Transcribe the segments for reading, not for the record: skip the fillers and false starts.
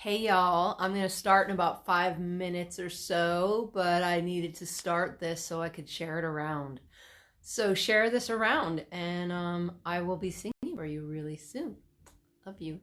Hey y'all, I'm gonna start in about 5 minutes or so, but I needed to start this so I could share it around. So share this around and I will be singing for you really soon. Love you.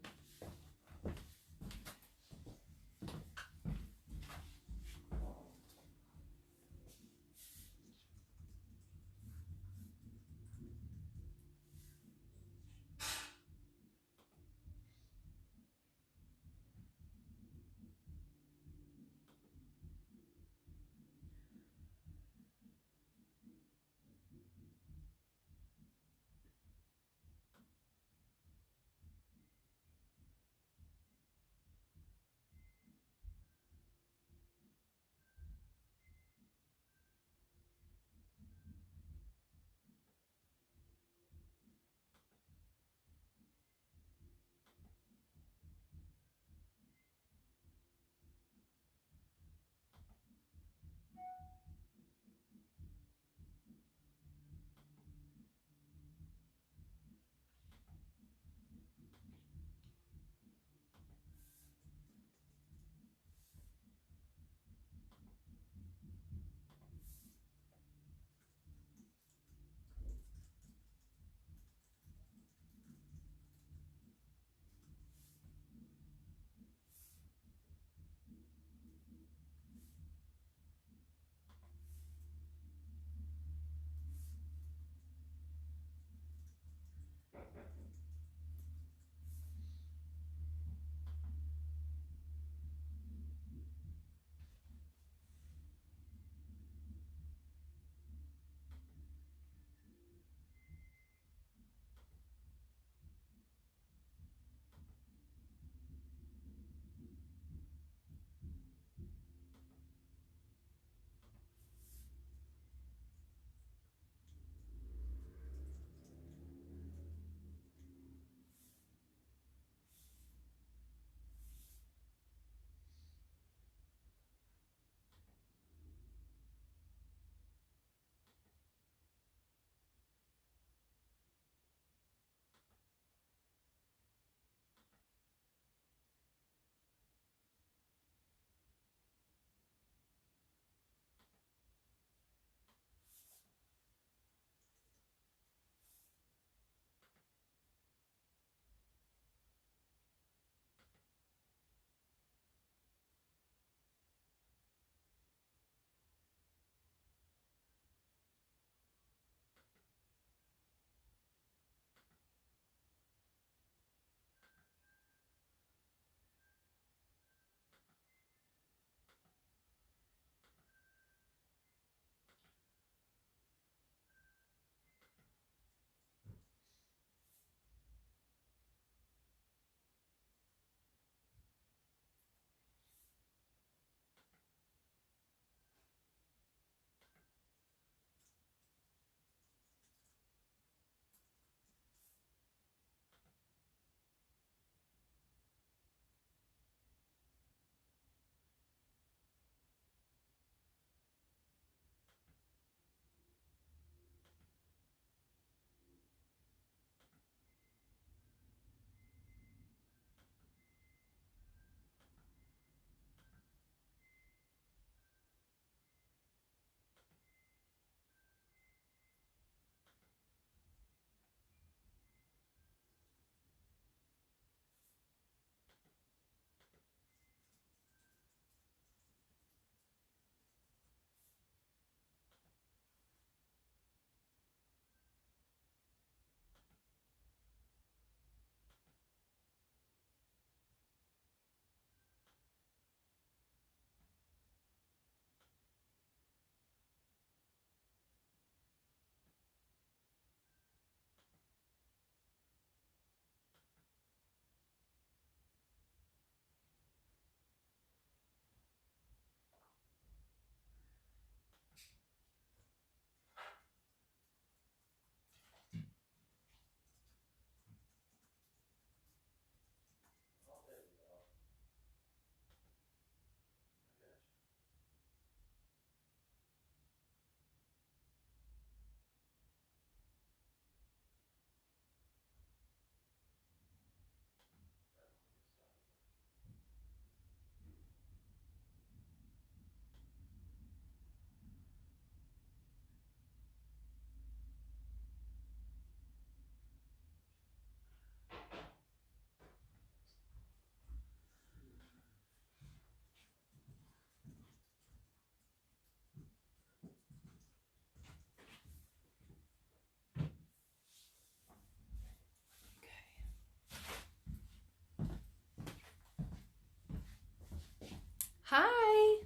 Hi.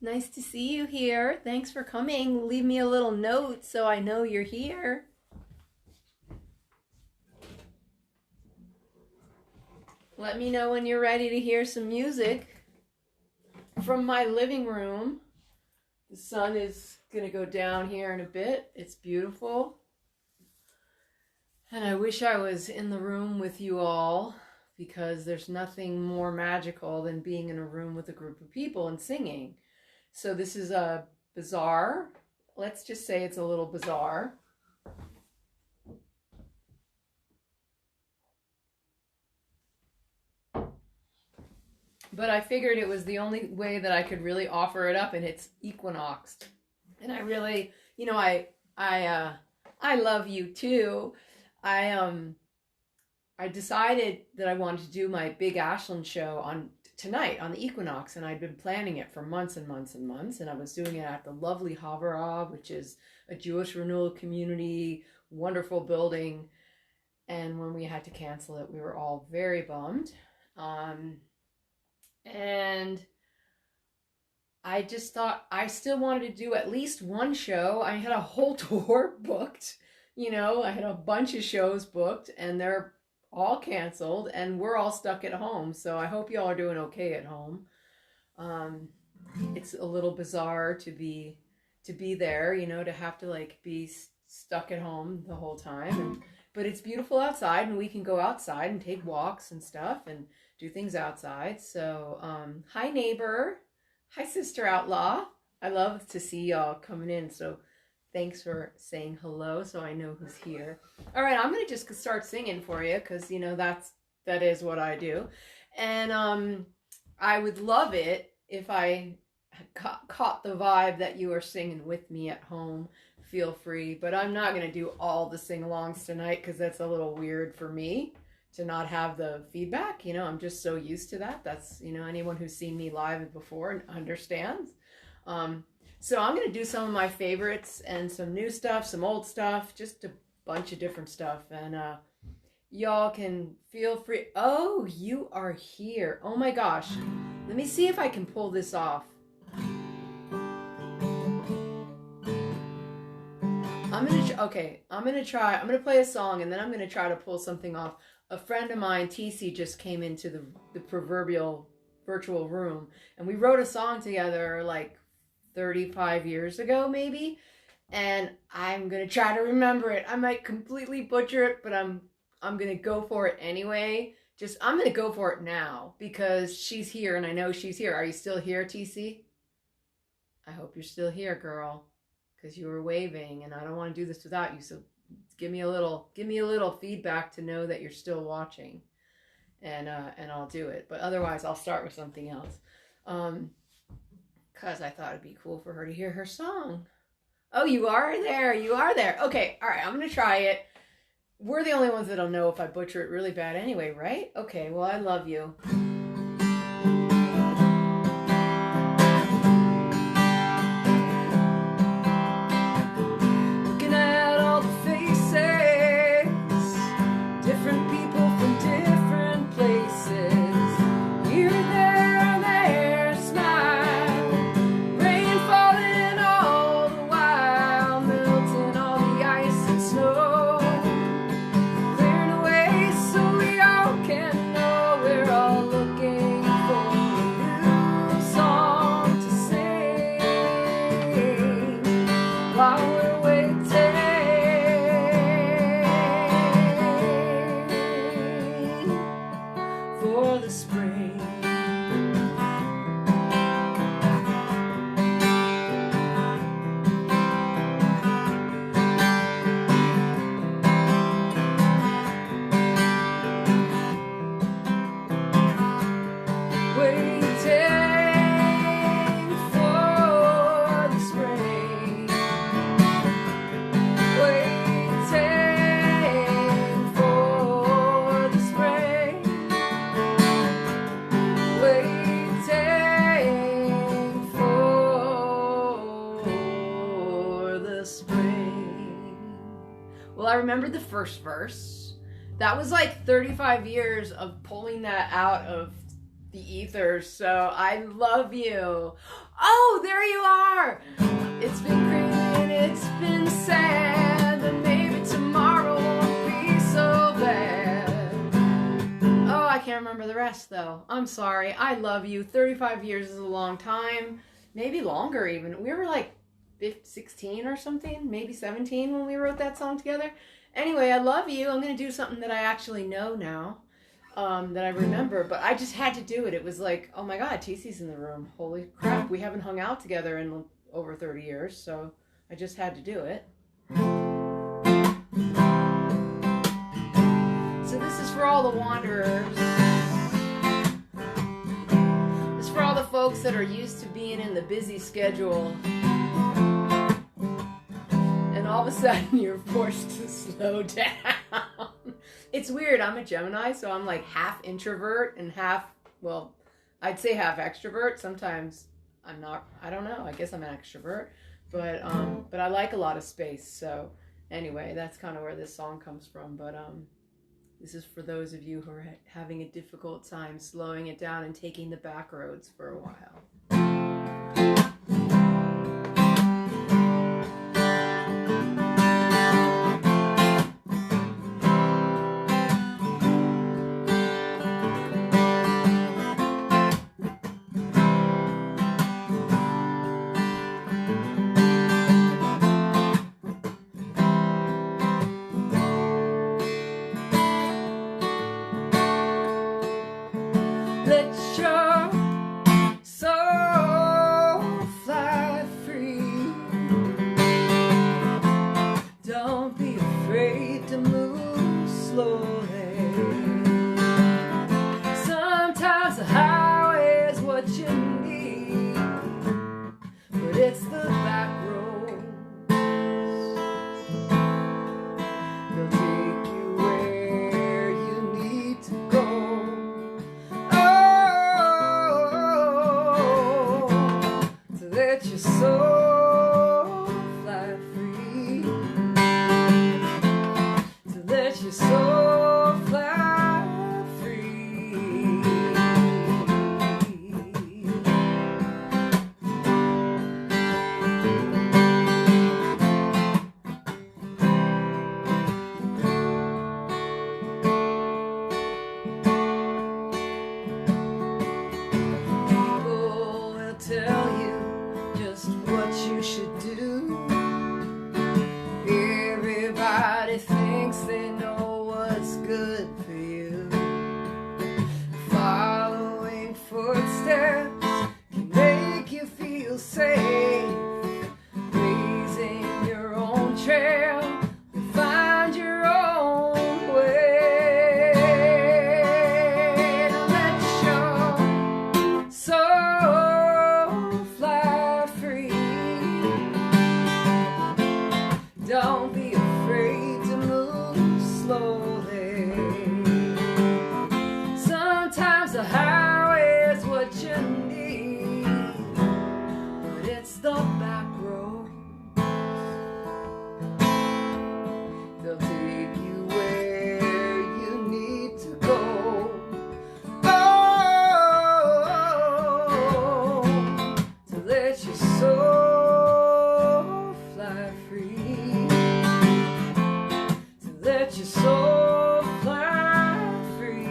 Nice to see you here. Thanks for coming. Leave me a little note so I know you're here. Let me know when you're ready to hear some music from my living room. The sun is going to go down here in a bit. It's beautiful. And I wish I was in the room with you all, because there's nothing more magical than being in a room with a group of people and singing. So this is a bizarre. Let's just say it's a little bizarre. But I figured it was the only way that I could really offer it up, and it's equinox. And I really, you know, I love you too. I decided that I wanted to do my Big Ashland show on tonight on the equinox, and I'd been planning it for months and months and months, and I was doing it at the lovely Havara, which is a Jewish renewal community, wonderful building. And when we had to cancel it, we were all very bummed. And I just thought I still wanted to do at least one show. I had a whole tour booked, you know, I had a bunch of shows booked, and they're all canceled, and we're all stuck at home. So I hope y'all are doing okay at home. It's a little bizarre to be there, you know, to have to like be stuck at home the whole time. But it's beautiful outside, and we can go outside and take walks and stuff and do things outside. So hi neighbor, hi sister outlaw. I love to see y'all coming in. So thanks for saying hello, so I know who's here. All right, I'm gonna just start singing for you, because you know that is what I do. And I would love it if I caught the vibe that you are singing with me at home. Feel free, but I'm not gonna do all the sing-alongs tonight, because that's a little weird for me to not have the feedback. You know, I'm just so used to that. That's, you know, anyone who's seen me live before understands. So I'm going to do some of my favorites and some new stuff, some old stuff, just a bunch of different stuff. And y'all can feel free. Oh, you are here. Oh my gosh. Let me see if I can pull this off. I'm going to play a song, and then I'm going to try to pull something off. A friend of mine, TC, just came into the proverbial virtual room, and we wrote a song together like 35 years ago, maybe, and I'm gonna try to remember it. I might completely butcher it, but I'm gonna go for it anyway. I'm gonna go for it now, because she's here, and I know she's here. Are you still here, TC? I hope you're still here, girl, because you were waving, and I don't want to do this without you. So give me a little feedback to know that you're still watching, and I'll do it. But otherwise, I'll start with something else. Because I thought it'd be cool for her to hear her song. Oh, you are there. You are there. Okay. All right. I'm going to try it. We're the only ones that'll know if I butcher it really bad anyway, right? Okay. Well, I love you. Looking at all the faces, different people from different places. Here and there and there, smile. Rain falling all the while, melting all the ice and snow, clearing away so we all can know we're all looking for a new song to sing while we're waiting for the spring. Waiting for the spring. Waiting for the spring. Waiting for the spring. Well, I remembered the first verse. That was like 35 years of pulling that out of the ethers. So I love you. Oh, there you are. It's been great and it's been sad, but maybe tomorrow won't be so bad. Oh, I can't remember the rest though. I'm sorry. I love you. 35 years is a long time. Maybe longer even. We were like 16 or something, maybe 17 when we wrote that song together. Anyway, I love you. I'm going to do something that I actually know now, that I remember, but I just had to do it. It was like, oh my God, TC's in the room. Holy crap, we haven't hung out together in over 30 years, so I just had to do it. So this is for all the wanderers. This is for all the folks that are used to being in the busy schedule. And all of a sudden you're forced to slow down. It's weird. I'm a Gemini, so I'm like half introvert and half, well, I'd say half extrovert. Sometimes I'm not, I don't know. I guess I'm an extrovert, but I like a lot of space. So anyway, that's kind of where this song comes from. But this is for those of you who are having a difficult time slowing it down and taking the back roads for a while. Let your soul fly free. Don't be afraid to move slowly. Sometimes the highway is what you need, but it's the back road. They'll take you where you need to go. Let your soul fly free. To let your soul fly free. People will tell you just what you should do. Everybody thinks they know what's good for you. Following footsteps can make you feel safe. Blazing your own trail, you find your own way. Let your soul fly free. Don't be afraid to move slowly. Sometimes the highway is what you need, but it's the back road. They'll take you where you need to go. Oh, to let your soul fly free. To let your soul fly free.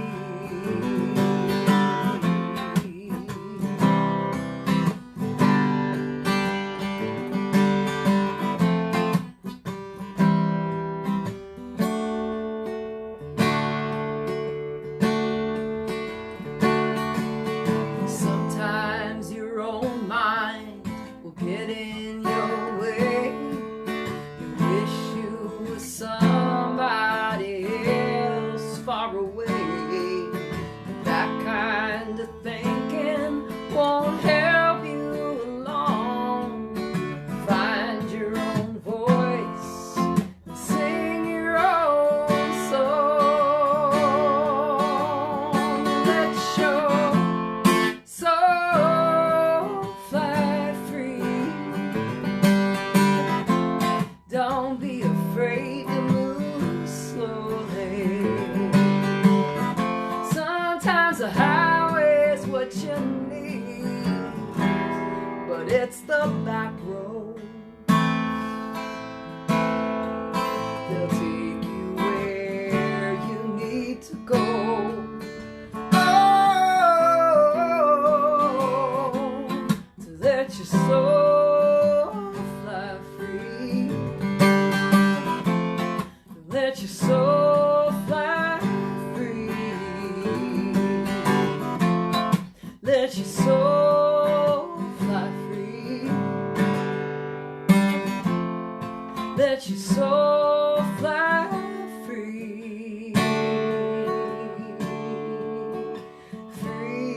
Sometimes your own mind will get in your way. You wish you were somebody else far away. That kind of thinking won't help you along. Find your own voice, sing your own song. Let your soul fly free. Don't be afraid to move slowly. to go. Oh, to let your soul fly free. To let your soul fly free. Let your soul fly free. Let your soul fly free. Free.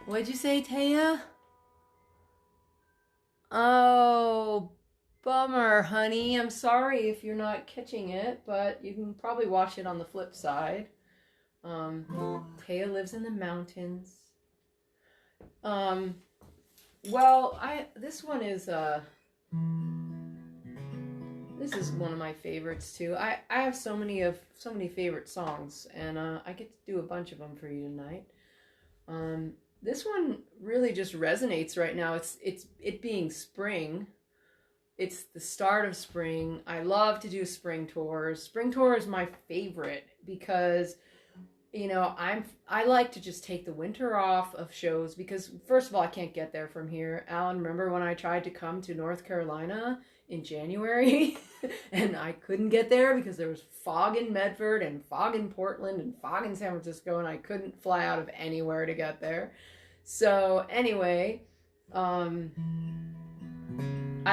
What'd you say, Taya? Oh, bummer, honey. I'm sorry if you're not catching it, but you can probably watch it on the flip side. Taya lives in the mountains. Well, this one is this is one of my favorites too. I have so many favorite songs, and I get to do a bunch of them for you tonight. This one really just resonates right now. It being spring. It's the start of spring. I love to do spring tours. Spring tour is my favorite because, you know, I like to just take the winter off of shows because, first of all, I can't get there from here. Alan, remember when I tried to come to North Carolina in January and I couldn't get there because there was fog in Medford and fog in Portland and fog in San Francisco, and I couldn't fly out of anywhere to get there. So anyway, I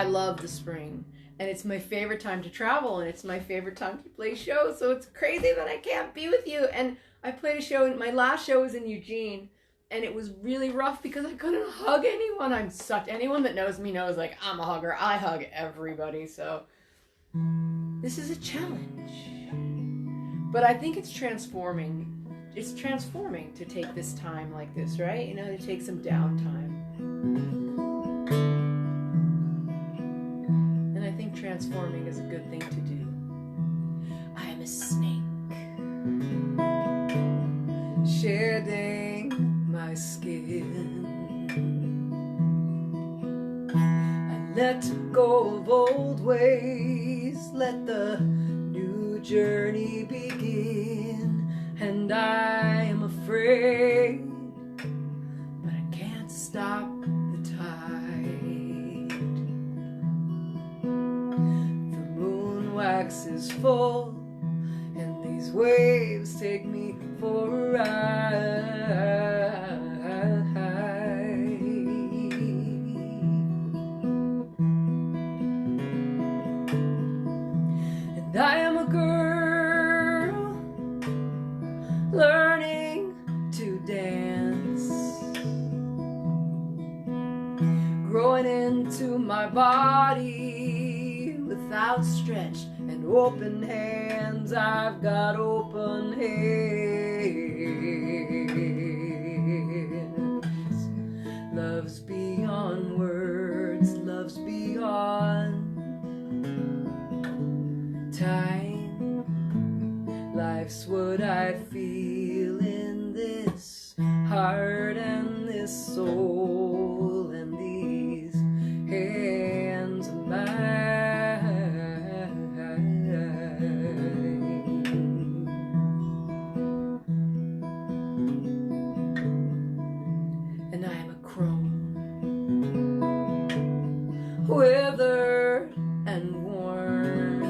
love the spring, and it's my favorite time to travel, and it's my favorite time to play shows, so it's crazy that I can't be with you. And I played a show, my last show was in Eugene, and it was really rough because I couldn't hug anyone. Anyone that knows me knows, like, I'm a hugger. I hug everybody, so this is a challenge. But I think it's transforming. It's transforming to take this time like this, right? You know, to take some downtime. And I think transforming is a good thing to do. I am a snake, shedding my skin. I let go of old ways, let the new journey begin. And I am afraid, but I can't stop the tide. The moon waxes full, and these waves take me for a ride. And I am a girl learning to dance, growing into my body with outstretched and open hands. I've got open hands. Love's beyond words, love's beyond time. Life's what I feel in this heart and this soul and these hands of mine. And I am a crone, withered and worn,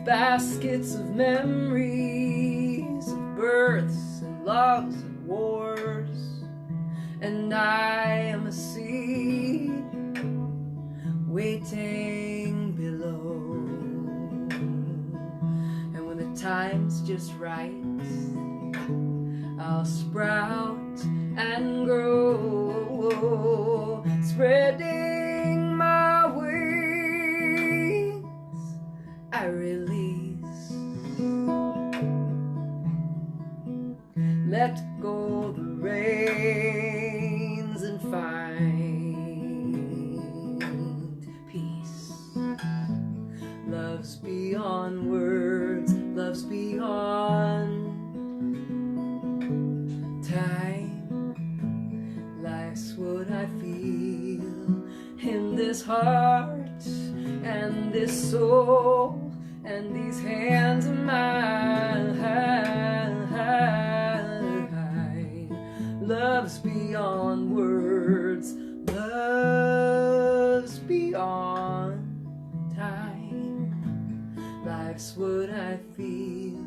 baskets of memories of births and loves and wars. And I am a seed waiting below. And when the time's just right, I'll sprout and grow, spreading my wings. I release, let go the reins and find peace. Love's beyond words, love's beyond heart and this soul and these hands of mine. Love's beyond words, love's beyond time. Life's what I feel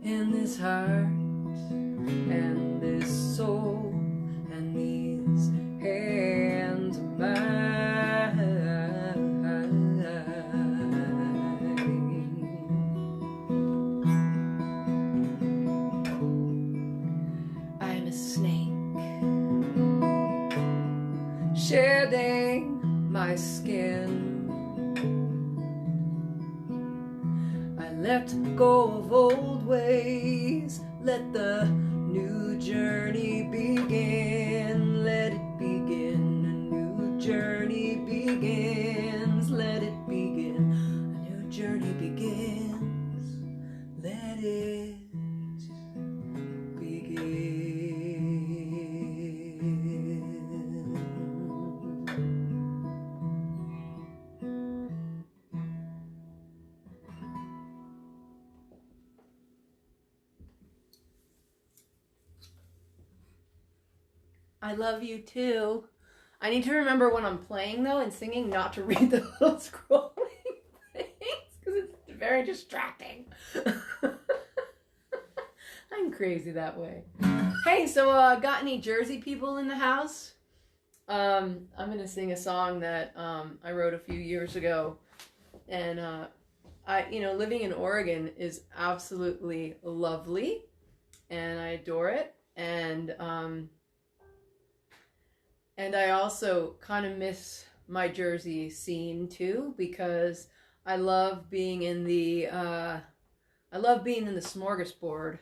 in this heart and this soul and these hands of mine. I'm a snake shedding my skin. I let go of old ways, let the new journey begin. Let it begin, a new journey begins. Let it begin, a new journey begins. Let it begin. I love you too. I need to remember when I'm playing though and singing not to read the little scrolling things because it's very distracting. I'm crazy that way. Hey, so got any Jersey people in the house? I'm gonna sing a song that I wrote a few years ago, and living in Oregon is absolutely lovely, and I adore it, and I also kind of miss my Jersey scene too, because I love being in the smorgasbord.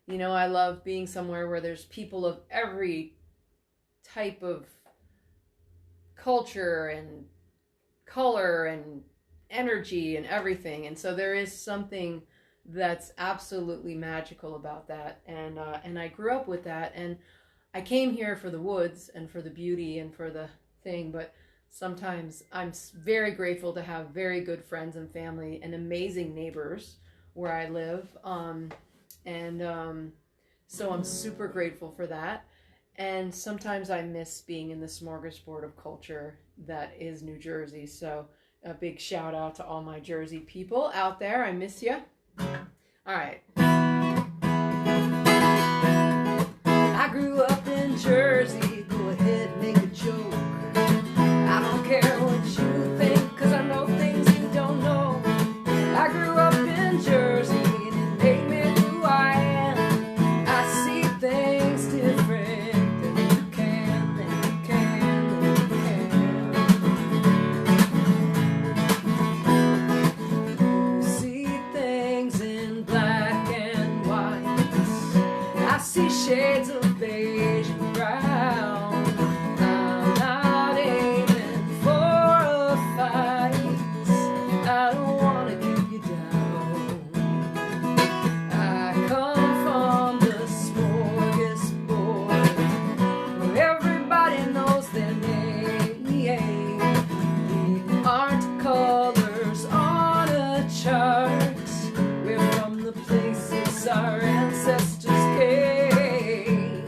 You know, I love being somewhere where there's people of every type of culture and color and energy and everything. And so there is something that's absolutely magical about that. And I grew up with that, and I came here for the woods and for the beauty and for the thing, but sometimes I'm very grateful to have very good friends and family and amazing neighbors where I live. So I'm super grateful for that. And sometimes I miss being in the smorgasbord of culture that is New Jersey. So a big shout out to all my Jersey people out there. I miss you. All right. I grew up in Jersey, go ahead, make a joke. I don't care what you think, cause I know things you don't know. I grew up in Jersey, and it made me who I am. I see things different than you can, than you can, than you can. See things in black and white. I see shades of beige and brown. I'm not aiming for a fight. I don't want to keep you down. I come from the smorgasbord where everybody knows their name. We aren't colors on a chart. We're from the places our ancestors came.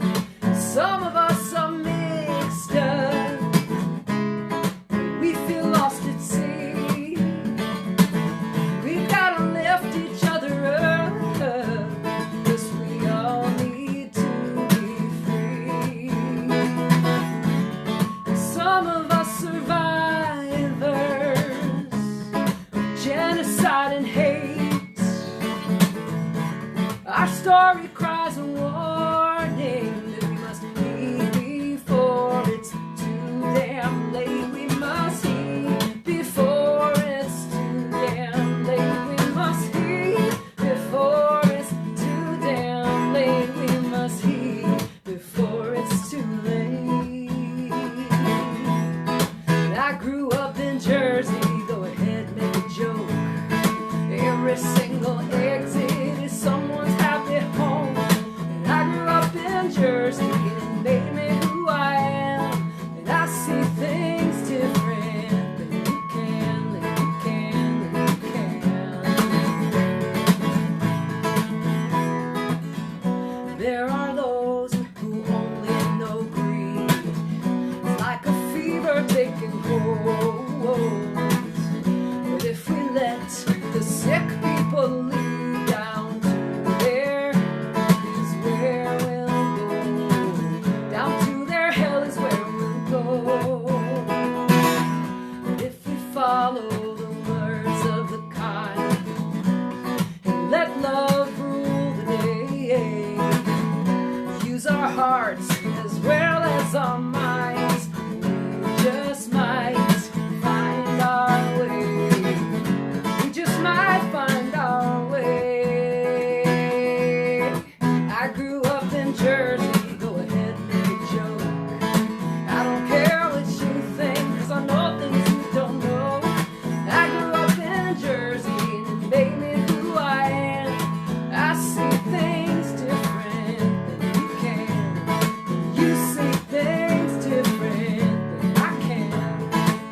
Some of us are mixed up. We feel lost at sea. We've gotta lift each other up, 'cause we all need to be free. Some of us survivors of genocide and hate. Our story cries a warning that we must heed before it's too damn late. We must heed before it's too damn late. We must heed before it's too damn late. We must heed before it's too late. I grew up in Jersey, go ahead, make a joke. Every single exit is someone's happy home. And I grew up in Jersey, and it made me who I am. And I see things different use our hearts as well as our minds. We just might find our way. We just might find our way. I grew up in Jersey. Go ahead, make a joke. I don't care what you think, 'cause I know things you don't know. I grew up in Jersey, and it made me who I am. I see things different than you can. You see things different than I can.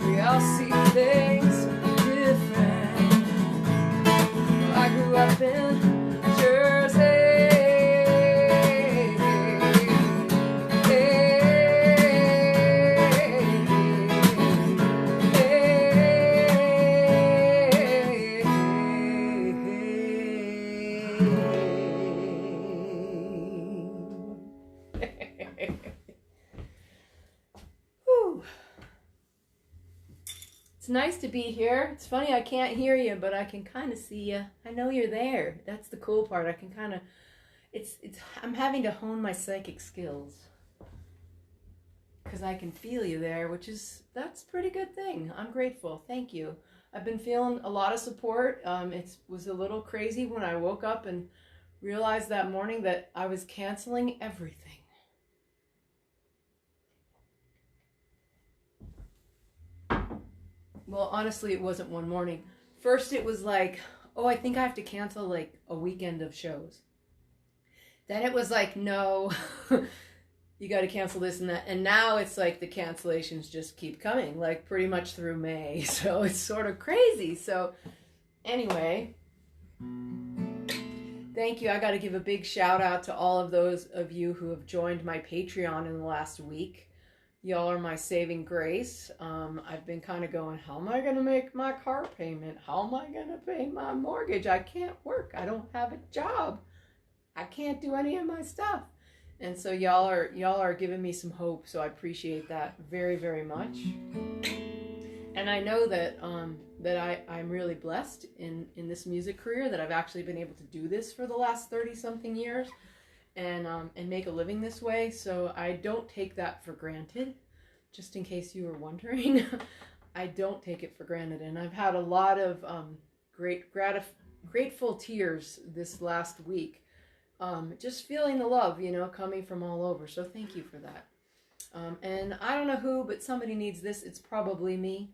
We all see things different. I grew up in Jersey. Whew. It's nice to be here. It's funny, I can't hear you, but I can kind of see you. I know you're there. That's the cool part. I can kind of, I'm having to hone my psychic skills, because I can feel you there, that's a pretty good thing. I'm grateful. Thank you. I've been feeling a lot of support. It was a little crazy when I woke up and realized that morning that I was canceling everything. Well, honestly, it wasn't one morning. First, it was like, oh, I think I have to cancel like a weekend of shows. Then it was like, no, you got to cancel this and that. And now it's like the cancellations just keep coming, like pretty much through May. So it's sort of crazy. So anyway, thank you. I got to give a big shout out to all of those of you who have joined my Patreon in the last week. Y'all are my saving grace. I've been kind of going, how am I going to make my car payment? How am I going to pay my mortgage? I can't work. I don't have a job. I can't do any of my stuff. And so y'all are giving me some hope. So I appreciate that very, very much. And I know that I'm really blessed in this music career, that I've actually been able to do this for the last 30-something years. And make a living this way, so I don't take that for granted, just in case you were wondering. I don't take it for granted, and I've had a lot of grateful tears this last week, just feeling the love, coming from all over, so thank you for that. And I don't know who, but somebody needs this. It's probably me.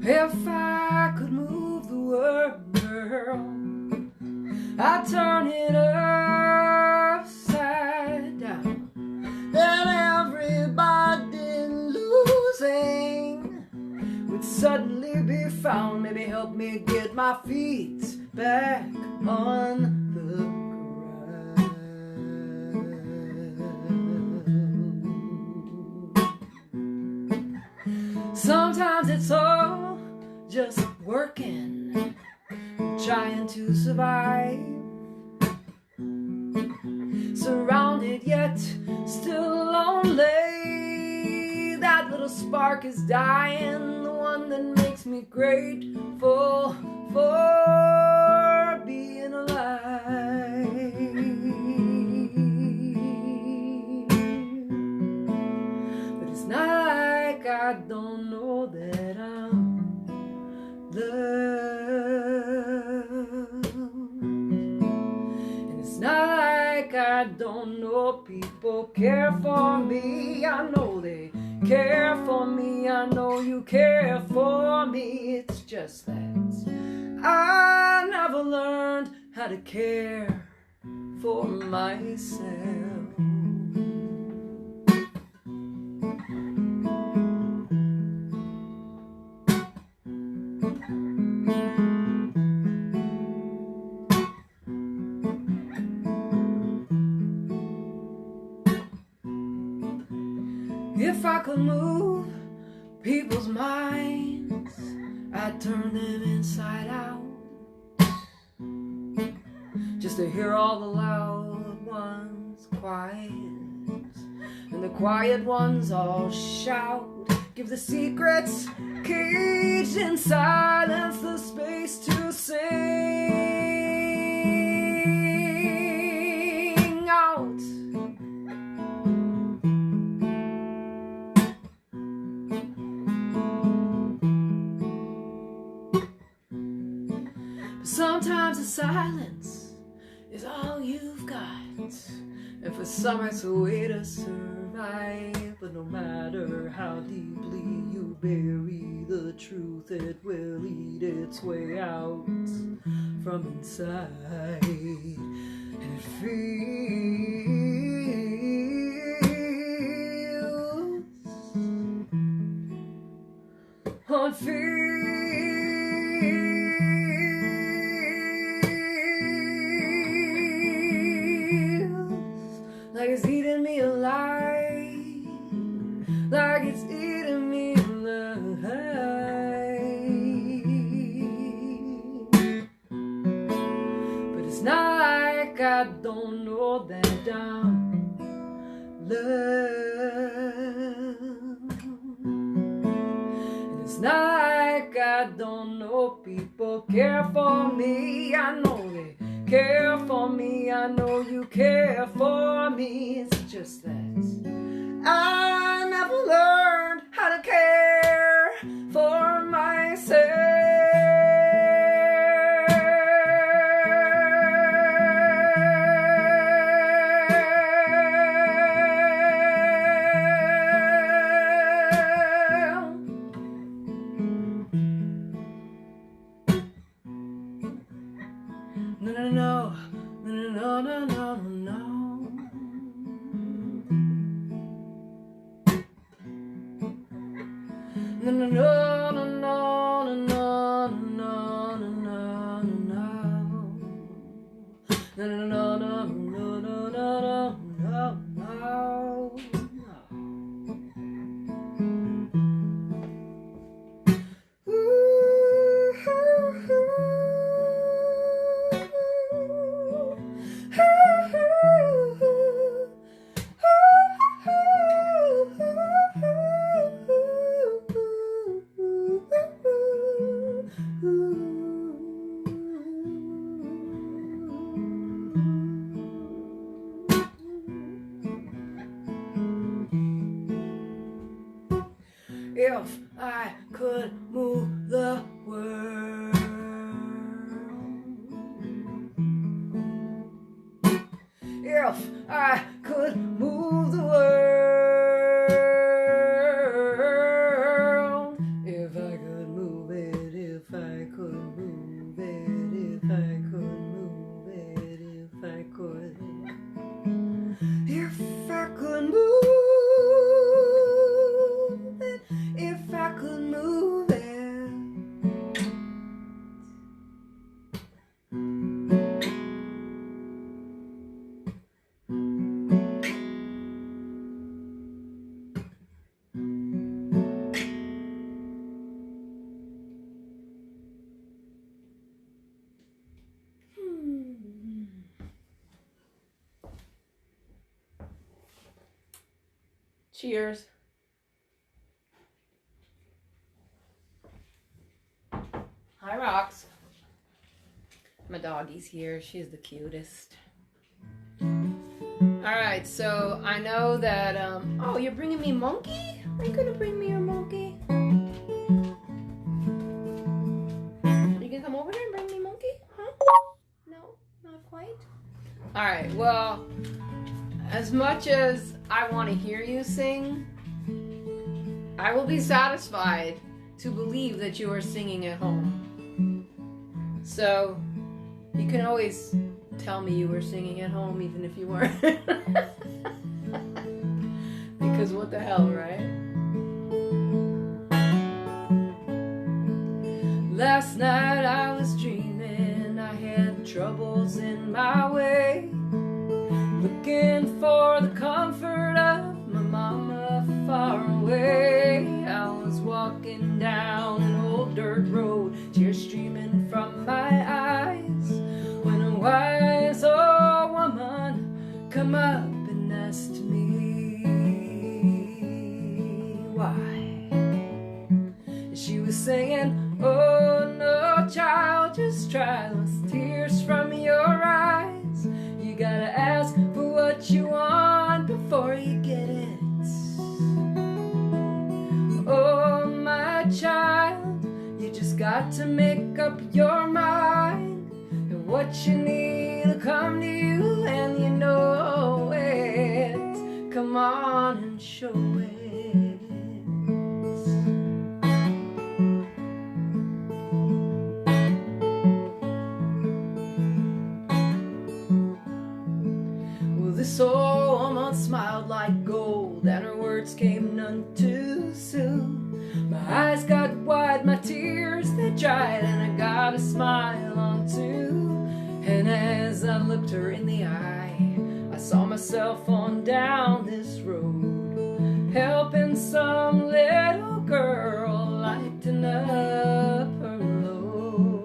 If I could move the world, girl, I'd turn it upside down. Then everybody losing would suddenly be found. Maybe help me get my feet back on the ground. Sometimes it's all just working, trying to survive, surrounded yet still lonely. That little spark is dying, the one that makes me grateful for being alive. But it's not like I don't know that I'm loved, and it's not like I don't know people care for me. I know they care for me. I know you care for me. It's just that I never learned how to care for myself. If I could move people's minds, I'd turn them inside out, just to hear all the loud ones quiet, and the quiet ones all shout. Give the secrets caged in silence the space to sing out. But sometimes the silence is all you've got, and for some it's a way to survive. But no matter how deeply you bury the truth, it will eat its way out from inside, and it feels like it's eating me alive, like it's eating me alive. But it's not like I don't know that I'm loved, and it's not like I don't know people care for me. I know they care for me, I know you care for me. It's just that I never learned how to care for myself. No, no, no, no, no, no, no, no. No, no, no, no, no, no, no, no, no, no. No, no, no, no, no, no, no, no, no. If I could move the world, if I could move the world, if I could move it, if I could move it, if I could move it, if I could, if I could move it, if I could move it. Cheers. Hi, Rox. My doggie's here. She's the cutest. Alright, so I know that, oh, you're bringing me monkey? Are you gonna bring me your monkey? Are you gonna come over here and bring me monkey? Huh? No, not quite. Alright, well, as much as I want to hear you sing, I will be satisfied to believe that you are singing at home. So, you can always tell me you were singing at home even if you weren't. Because what the hell, right? Last night I was dreaming I had troubles in my way, looking for the comfort of my mama far away. I was walking down an old dirt road, tears streaming from my eyes, when a wise old woman come up and asked me why. She was saying, oh no child, just dry those tears from your eyes. You gotta ask for what you want before you get it. Oh my child, you just got to make up your mind, and what you need will come to you, and you know it. Come on and show it. This old woman smiled like gold, and her words came none too soon. My eyes got wide, my tears they dried, and I got a smile on too. And as I looked her in the eye, I saw myself on down this road, helping some little girl lighten up her load.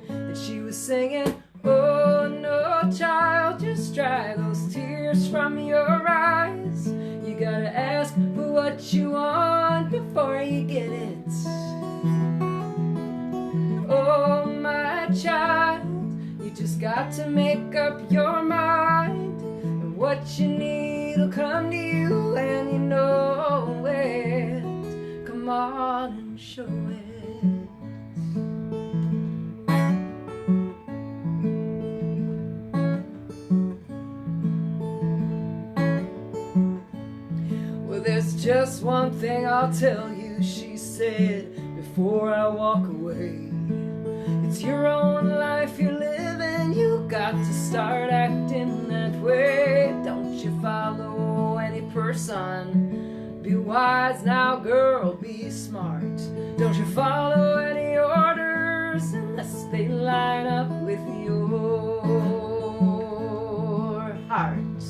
And she was singing, oh no child, just dry those tears from your eyes. You gotta ask for what you want before you get it. Oh my child, you just got to make up your mind, and what you need will come to you, and you know it. Come on and show it. There's just one thing I'll tell you, she said, before I walk away. It's your own life you're living, you got to start acting that way. Don't you follow any person, be wise now girl, be smart. Don't you follow any orders unless they line up with your heart.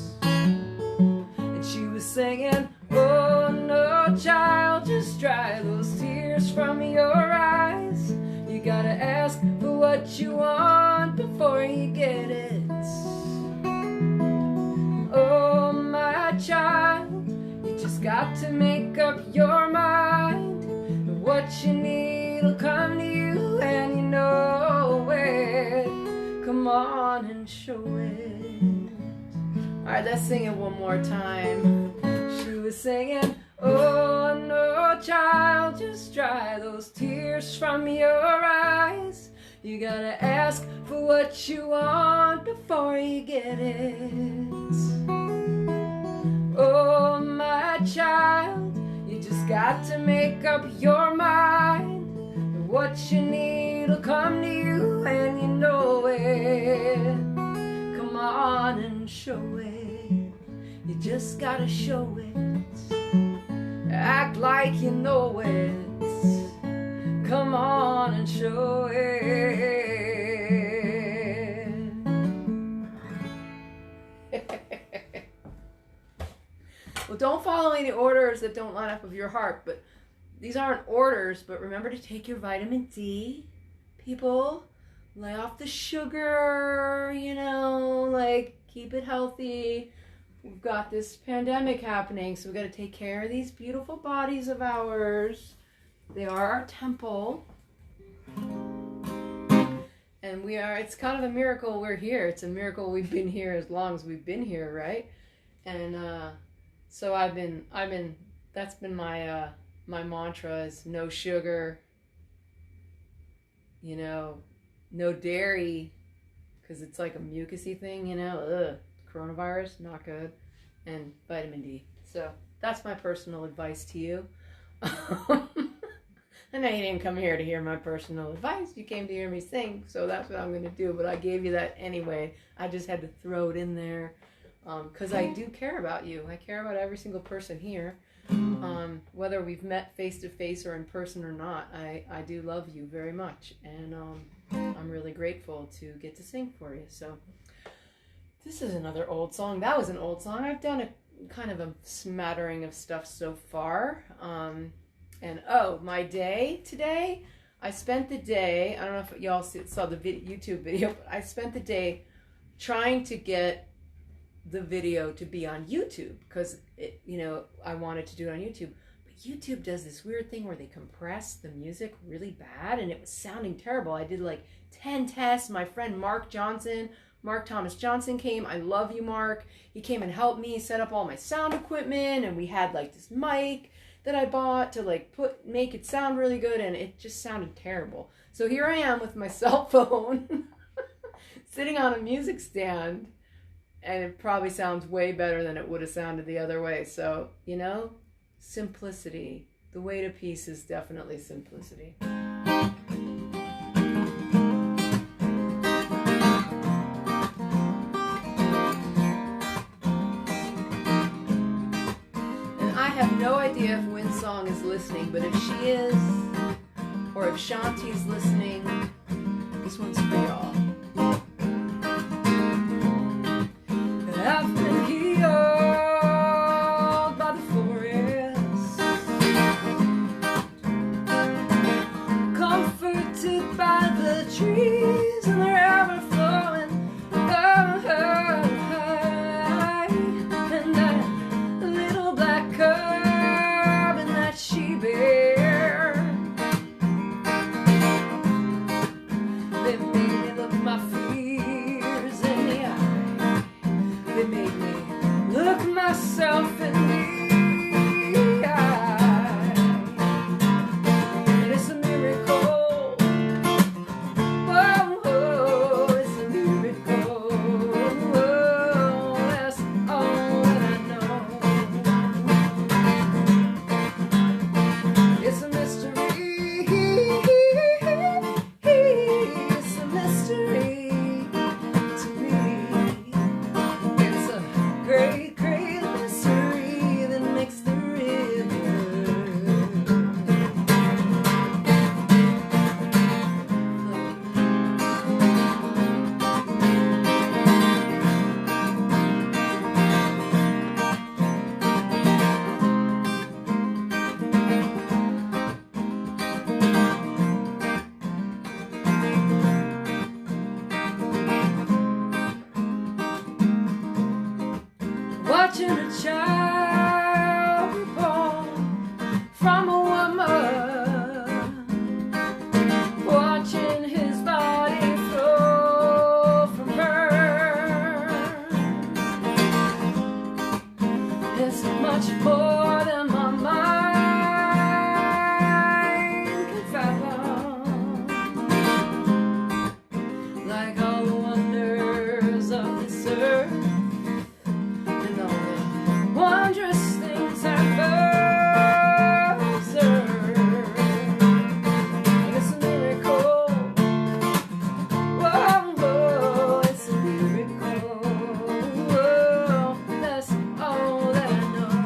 And she was singing, oh no child, just dry those tears from your eyes. You gotta ask for what you want before you get it. Oh my child, you just got to make up your mind, and what you need will come to you, and you know it. Come on and show it. Alright, let's sing it one more time. She was singing, oh no child, just dry those tears from your eyes. You gotta ask for what you want before you get it. Oh my child, you just got to make up your mind, and what you need will come to you, and you know it. Come on and show it. You just gotta show it. Act like you know it. Come on and show it. Well, don't follow any orders that don't line up with your heart, but these aren't orders, but remember to take your vitamin D, people. Lay off the sugar, you know, like keep it healthy. We've got this pandemic happening, so we've got to take care of these beautiful bodies of ours. They are our temple. And it's kind of a miracle we're here. It's a miracle we've been here as long as we've been here, right? And so that's been my my mantra is no sugar, you know, no dairy, because it's like a mucusy thing, you know. Ugh. Coronavirus, not good, and vitamin D. So that's my personal advice to you. I know you didn't come here to hear my personal advice. You came to hear me sing, so that's what I'm going to do. But I gave you that anyway. I just had to throw it in there because I do care about you. I care about every single person here. Whether we've met face to face or in person or not, I do love you very much, and I'm really grateful to get to sing for you. So this is another old song. That was an old song. I've done kind of a smattering of stuff so far. And oh, my day today, I spent the day, I don't know if y'all saw the YouTube video, but I spent the day trying to get the video to be on YouTube because, I wanted to do it on YouTube. But YouTube does this weird thing where they compress the music really bad, and it was sounding terrible. I did like 10 tests. My friend Mark Thomas Johnson came. I love you, Mark. He came and helped me set up all my sound equipment, and we had like this mic that I bought to like make it sound really good, and it just sounded terrible. So here I am with my cell phone sitting on a music stand, and it probably sounds way better than it would have sounded the other way. So, simplicity. The way to peace is definitely simplicity. I have no idea if Windsong is listening, but if she is, or if Shanti's listening, this one's for y'all. I've been healed by the forest, comforted by the trees and the river flowing. And that little black curb and that she bear, they made me look my fears in the eye. They made me look myself in the eye. And it's a miracle. Whoa, whoa, it's a miracle. Whoa, that's all that I know. It's a mystery. It's a mystery to me. It's a great, great mystery that makes the river watching a child be born from a woman, watching his body flow from her. It's much more than my mind can fathom, like all the wonders of this earth. Wondrous things I've observed. It's a miracle. Whoa, whoa, it's a miracle. Whoa, that's all that I know.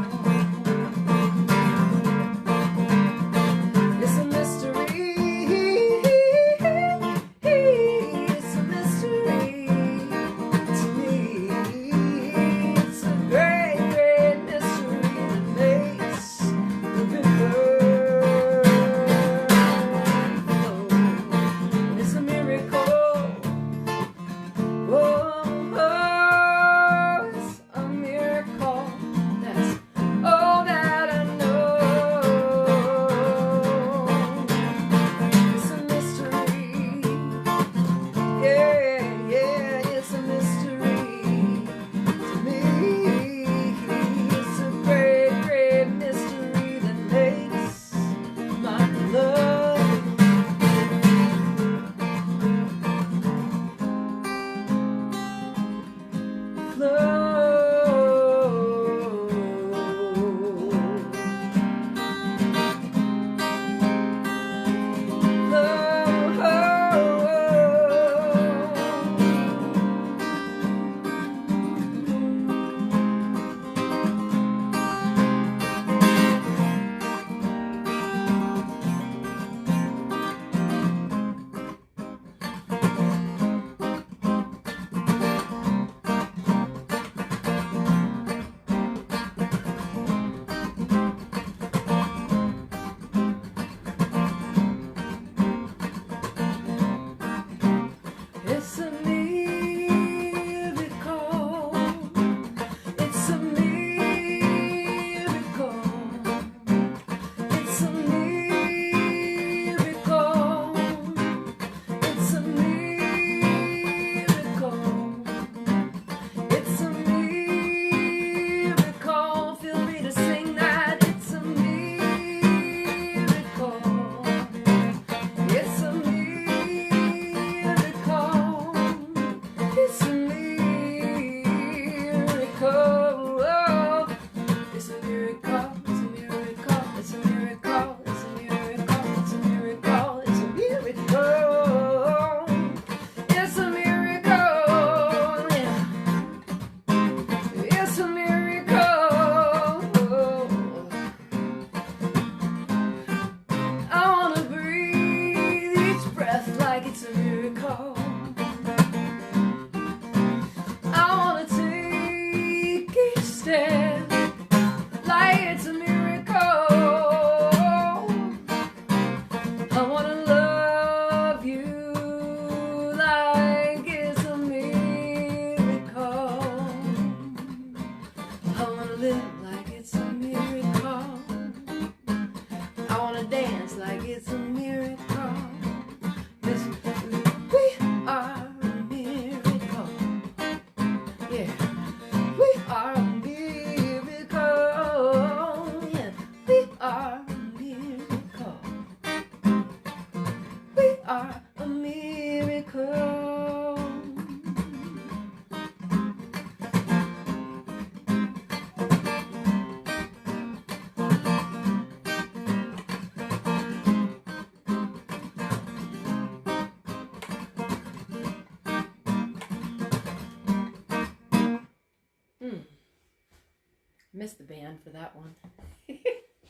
missed the band for that one.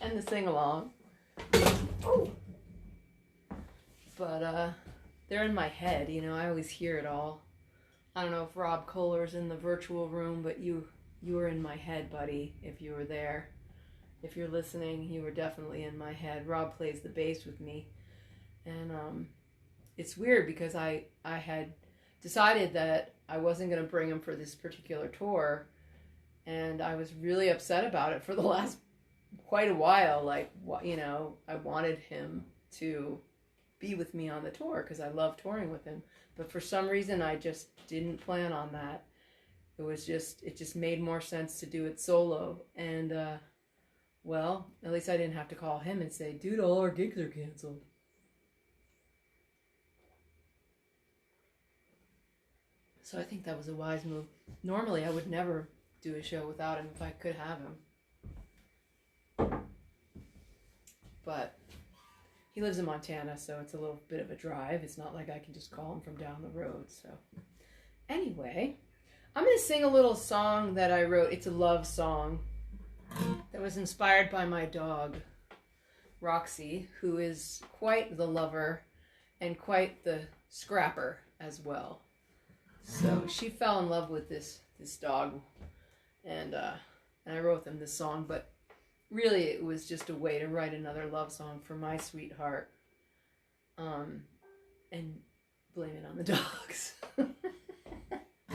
And the sing-along. Oh. But, they're in my head, you know, I always hear it all. I don't know if Rob Kohler's in the virtual room, but you were in my head, buddy, if you were there. If you're listening, you were definitely in my head. Rob plays the bass with me. And it's weird because I had decided that I wasn't going to bring him for this particular tour. And I was really upset about it for the last quite a while. Like, you know, I wanted him to be with me on the tour because I love touring with him. But for some reason, I just didn't plan on that. It just made more sense to do it solo. And, well, at least I didn't have to call him and say, dude, all our gigs are canceled. So I think that was a wise move. Normally, I would never do a show without him if I could have him. But he lives in Montana, so it's a little bit of a drive. It's not like I can just call him from down the road. So anyway, I'm going to sing a little song that I wrote. It's a love song that was inspired by my dog, Roxy, who is quite the lover and quite the scrapper as well. So she fell in love with this dog, and I wrote them this song, but really it was just a way to write another love song for my sweetheart, and blame it on the dogs.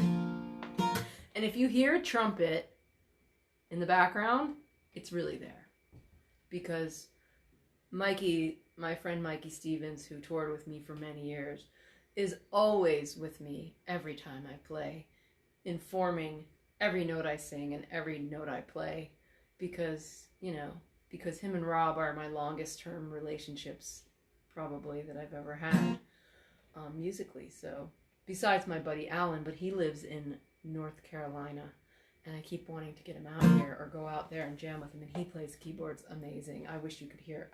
And if you hear a trumpet in the background, it's really there, because Mikey, my friend Mikey Stevens, who toured with me for many years, is always with me every time I play, informing every note I sing and every note I play, because, you know, because him and Rob are my longest term relationships probably that I've ever had musically. So besides my buddy Alan, but he lives in North Carolina, and I keep wanting to get him out here or go out there and jam with him, and he plays keyboards amazing. I wish you could hear.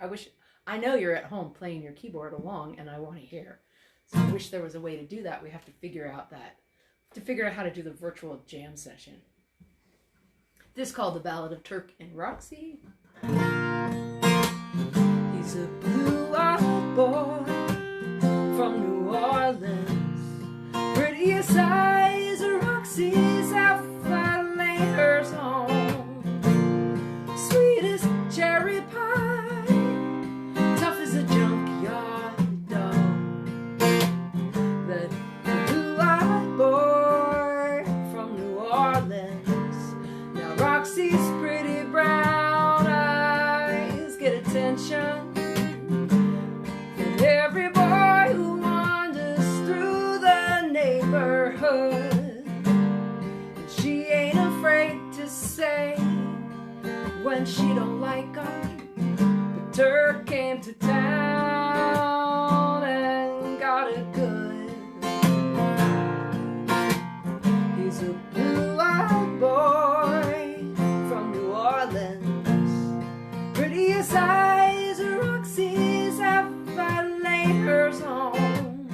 I know you're at home playing your keyboard along, and I want to hear. So I wish there was a way to do that. We have to figure out how to do the virtual jam session. This is called The Ballad of Turk and Roxy. He's a blue-eyed boy from New Orleans. Prettiest eyes are Roxy's outfit layers on. Sweetest cherry pie, tough as a junkyard dog. That blue-eyed boy from New Orleans. Now Roxy's pretty brown eyes get attention from every boy who wanders through the neighborhood. And she ain't afraid to say when she don't like 'em. But Turk came to town and got it good. He's a blue-eyed boy from New Orleans. Prettiest eyes Roxy's have layers on.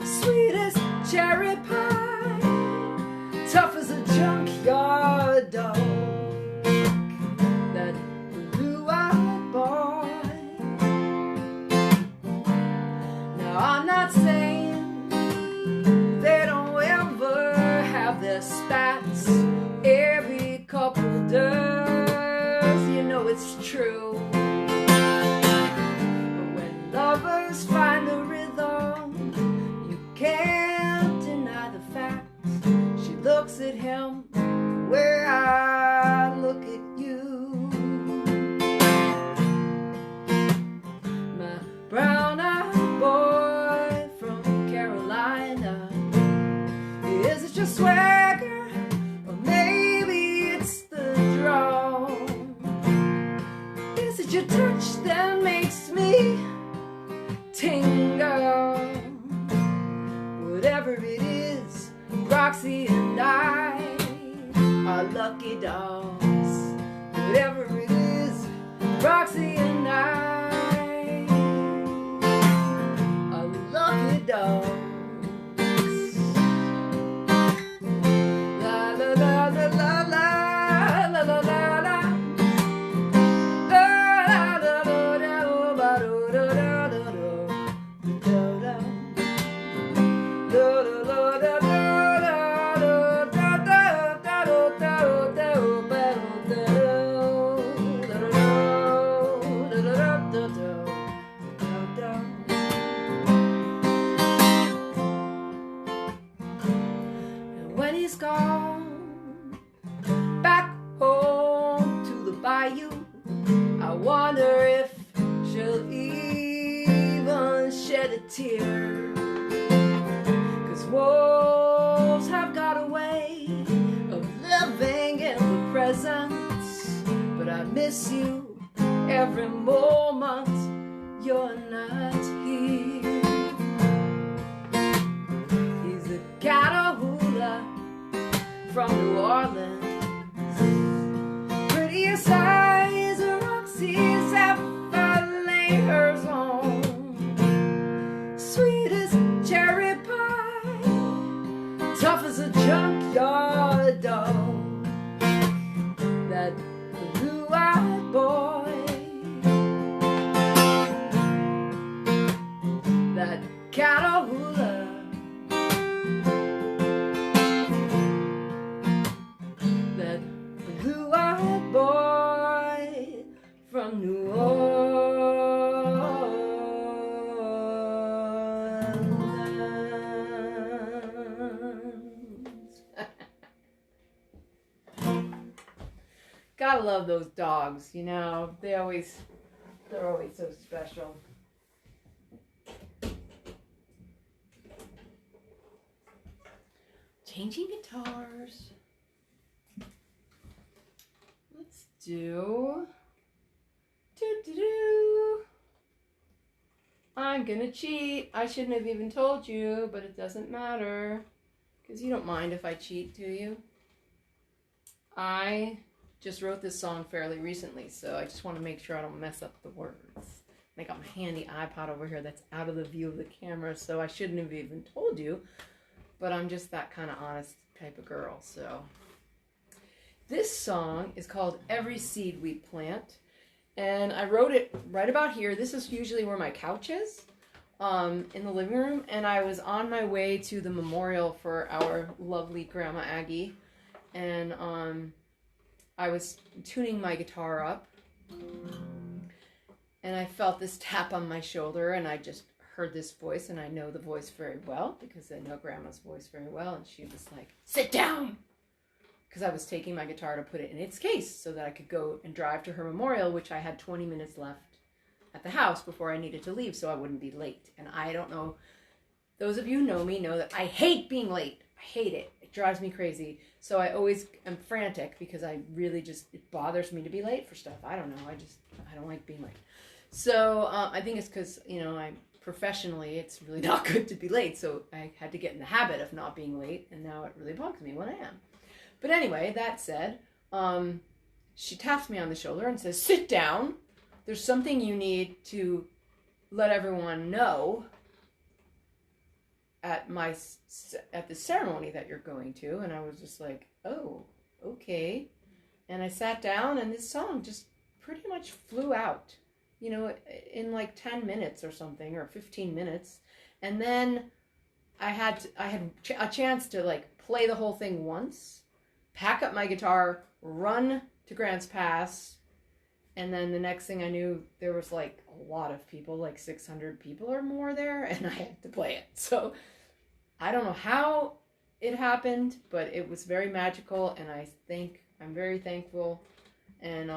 Sweetest cherry pie, tough as a junkyard dog. That blue-eyed boy. Now I'm not saying they don't ever have their spats. Every couple does, you know it's true. But when lovers find the rhythm, you can't deny the fact. She looks at him where I look at you. My brown-eyed boy from Carolina. Is it just swagger, or maybe it's the draw? Is it your touch that makes me tingle? Whatever it is, Roxy and I are lucky dogs. Whatever it is, Roxy and I are lucky dogs. La la la la la la la la la. bayou. I wonder if she'll even shed a tear. 'Cause wolves have got a way of living in the present. But I miss you every moment you're not here. He's a Catahoula from New Orleans. Prettiest eyes Roxy's ever laid hers on. Sweetest cherry pie, tough as a junkyard dog. That blue-eyed boy, that Catahoula, that blue-eyed boy from New Orleans. Gotta love those dogs, you know, they're always so special. Changing guitars. Let's do. I'm gonna cheat. I shouldn't have even told you, but it doesn't matter. Because you don't mind if I cheat, do you? I just wrote this song fairly recently, so I just want to make sure I don't mess up the words. I got my handy iPod over here that's out of the view of the camera, so I shouldn't have even told you. But I'm just that kind of honest type of girl, so. This song is called Every Seed We Plant, and I wrote it right about here. This is usually where my couch is, in the living room, and I was on my way to the memorial for our lovely Grandma Aggie, and I was tuning my guitar up, and I felt this tap on my shoulder, and I just heard this voice, and I know the voice very well because I know Grandma's voice very well, and she was like, "Sit down!" Because I was taking my guitar to put it in its case so that I could go and drive to her memorial, which I had 20 minutes left at the house before I needed to leave so I wouldn't be late. And I don't know, those of you who know me know that I hate being late. I hate it. It drives me crazy. So I always am frantic because I really just, it bothers me to be late for stuff. I don't know. I don't like being late. So I think it's because, you know, professionally, it's really not good to be late. So I had to get in the habit of not being late. And now it really bugs me when I am. But anyway, that said, she taps me on the shoulder and says, "Sit down. There's something you need to let everyone know at the ceremony that you're going to." And I was just like, "Oh, okay." And I sat down, and this song just pretty much flew out, you know, in like 10 minutes or something, or 15 minutes. And then I had a chance to like play the whole thing once, pack up my guitar, run to Grants Pass, and then the next thing I knew, there was like a lot of people, like 600 people or more there, and I had to play it. So I don't know how it happened, but it was very magical, and I'm very thankful. And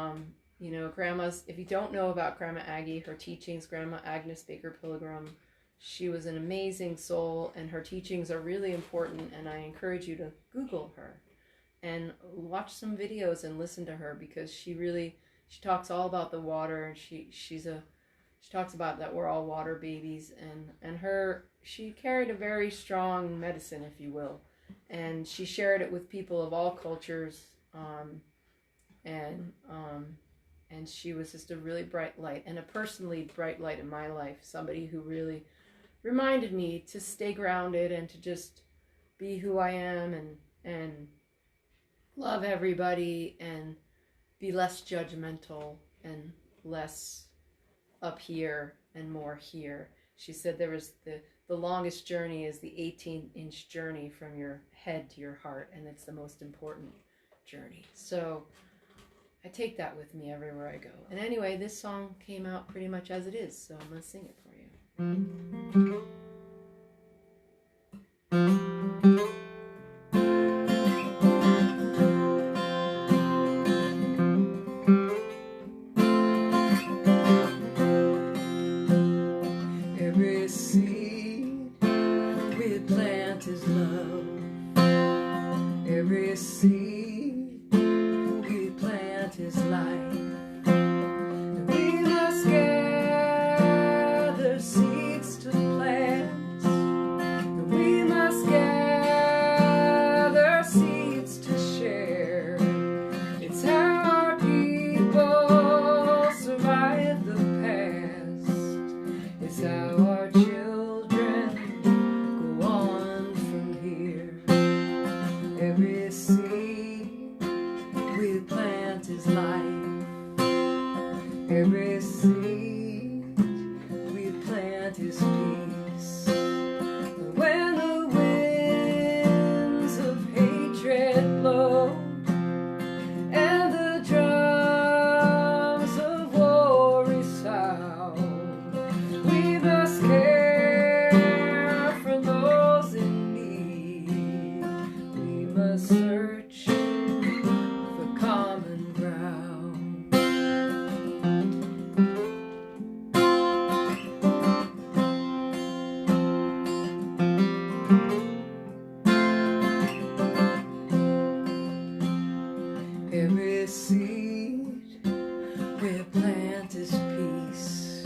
you know, Grandma's, if you don't know about Grandma Aggie, her teachings, Grandma Agnes Baker Pilgrim, she was an amazing soul, and her teachings are really important, and I encourage you to Google her and watch some videos and listen to her, because she talks all about the water, and she talks about that we're all water babies, and she carried a very strong medicine, if you will, and she shared it with people of all cultures, and she was just a really bright light, and a personally bright light in my life, somebody who really reminded me to stay grounded and to just be who I am, and love everybody, and be less judgmental and less up here and more here. She said there was the longest journey is the 18-inch journey from your head to your heart, and it's the most important journey. So I take that with me everywhere I go. And anyway, this song came out pretty much as it is, so I'm going to sing it for you. Every seed we plant is peace. When the winds of hatred blow and the drums of war resound, we must care for those in need. We must search for common ground. Every seed we plant is peace.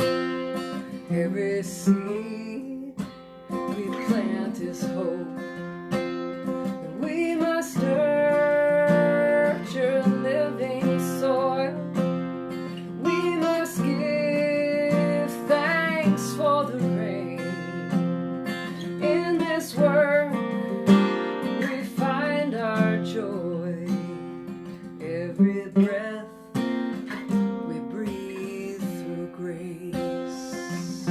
Every seed we plant is hope. And we must nurture living soil. We must give thanks for the rain. In this work we find our joy. Every breath we breathe through grace.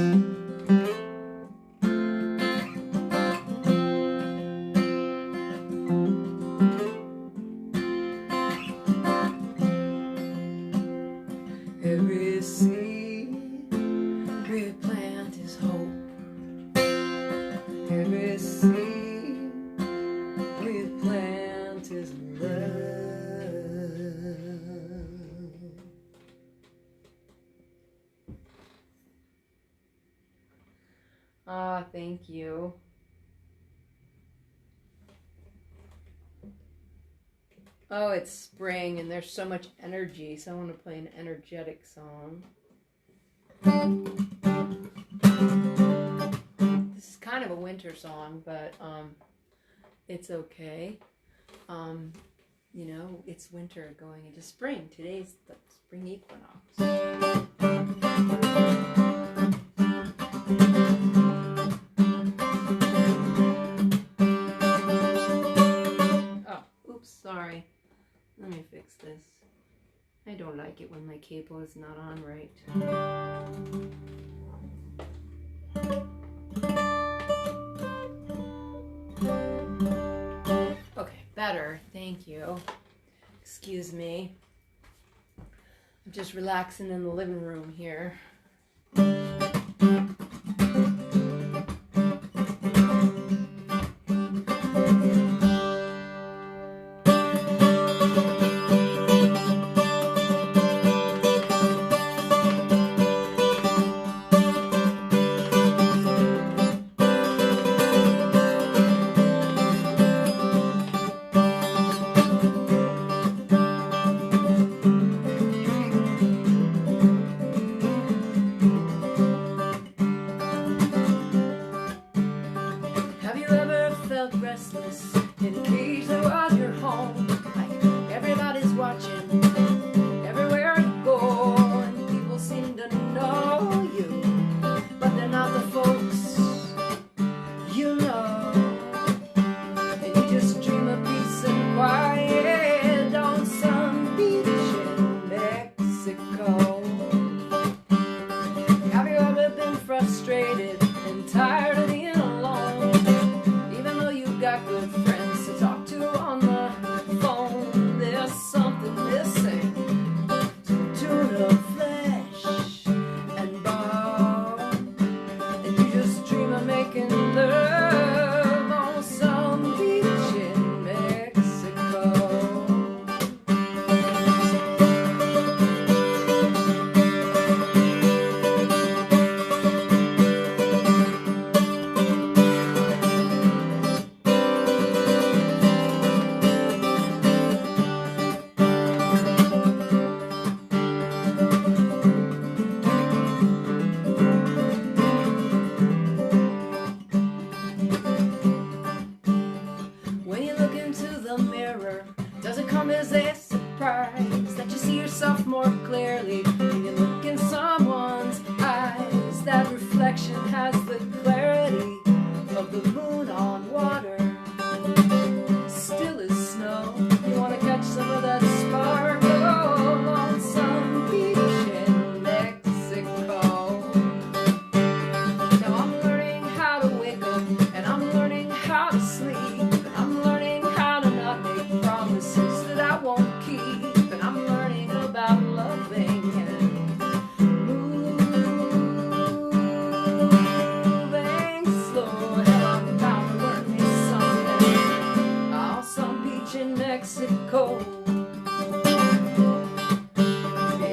Every seed we plant is hope. Every seed we plant is love. Ah, thank you. Oh, it's spring and there's so much energy, so I want to play an energetic song. This is kind of a winter song, but it's okay. You know, it's winter going into spring. Today's the spring equinox. Sorry. Let me fix this. I don't like it when my cable is not on right. Okay, better. Thank you. Excuse me. I'm just relaxing in the living room here.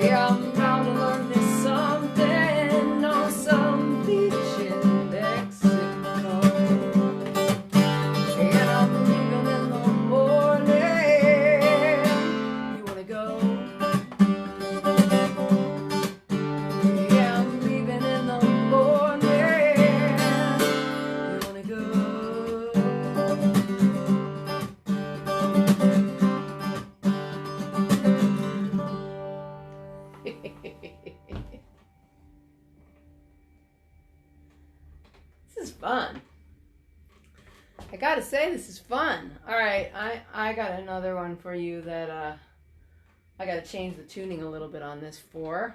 Yeah, I'm bound to learn this something on some beach in Mexico. And I'm leaving in the morning. You wanna go? Yeah, I'm leaving in the morning. You wanna go? This is fun. I gotta say, this is fun. All right, I got another one for you that I gotta change the tuning a little bit on this for.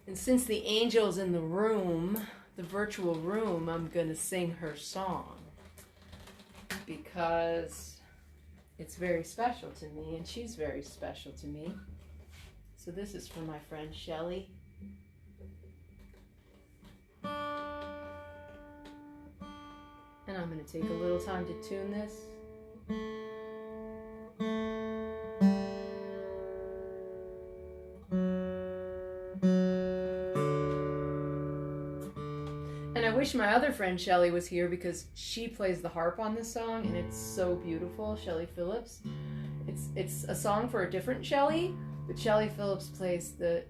And since the angel's in the room, the virtual room, I'm gonna sing her song because it's very special to me and she's very special to me. So this is for my friend Shelly. And I'm going to take a little time to tune this. And I wish my other friend Shelly was here because she plays the harp on this song and it's so beautiful, Shelly Phillips. It's a song for a different Shelly, but Shelly Phillips plays the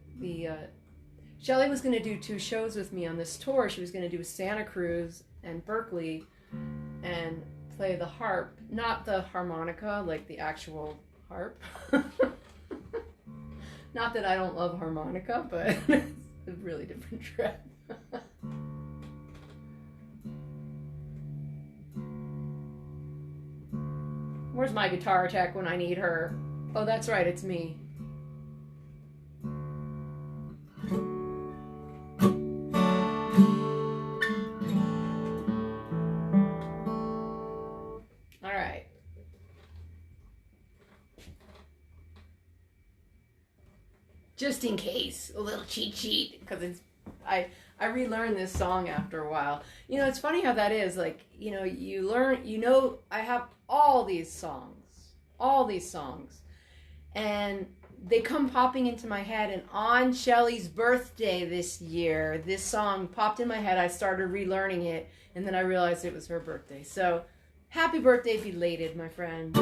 Shelly was going to do 2 shows with me on this tour. She was going to do Santa Cruz and Berkeley and play the harp, not the harmonica, like the actual harp. Not that I don't love harmonica, but it's a really different trip. Where's my guitar tech when I need her? Oh, that's right, it's me. Just in case, a little cheat sheet, because it's I relearned this song after a while. You know, it's funny how that is. Like, you know, you learn, you know, I have all these songs, and they come popping into my head. And on Shelly's birthday this year, this song popped in my head. I started relearning it, and then I realized it was her birthday. So, happy birthday belated, my friend.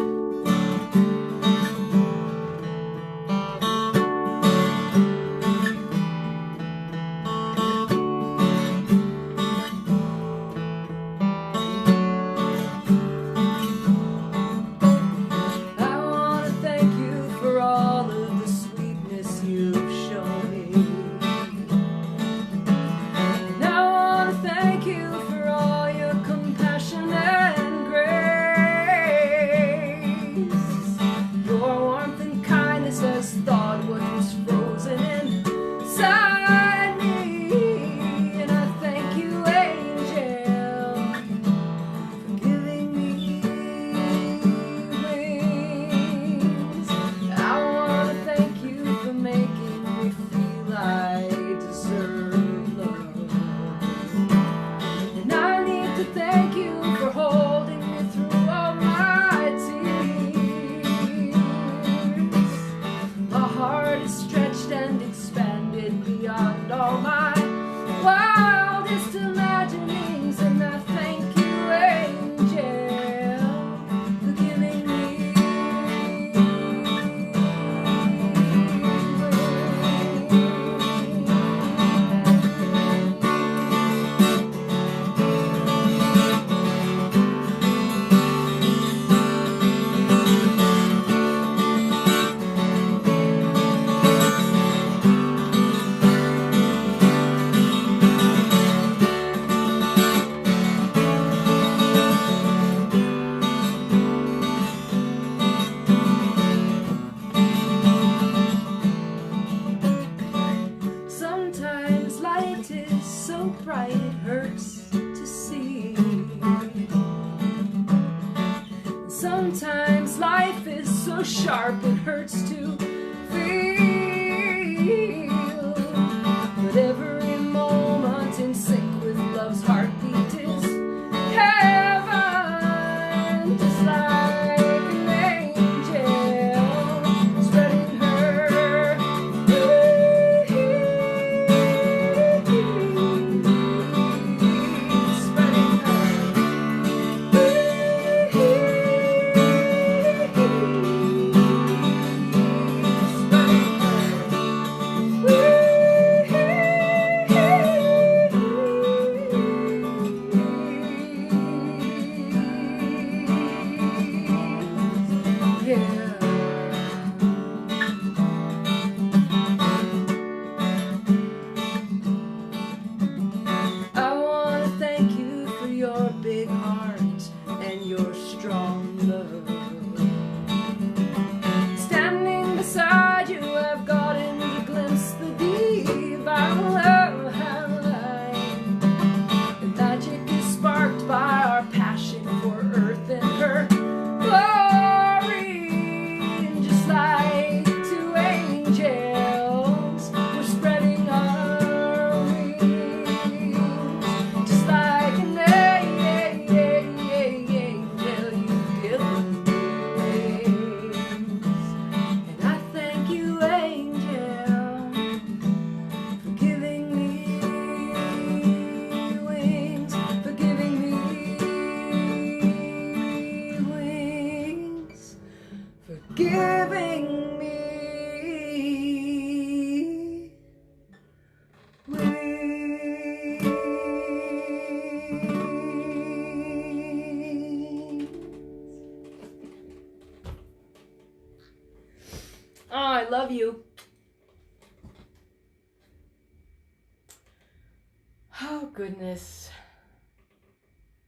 Oh, goodness.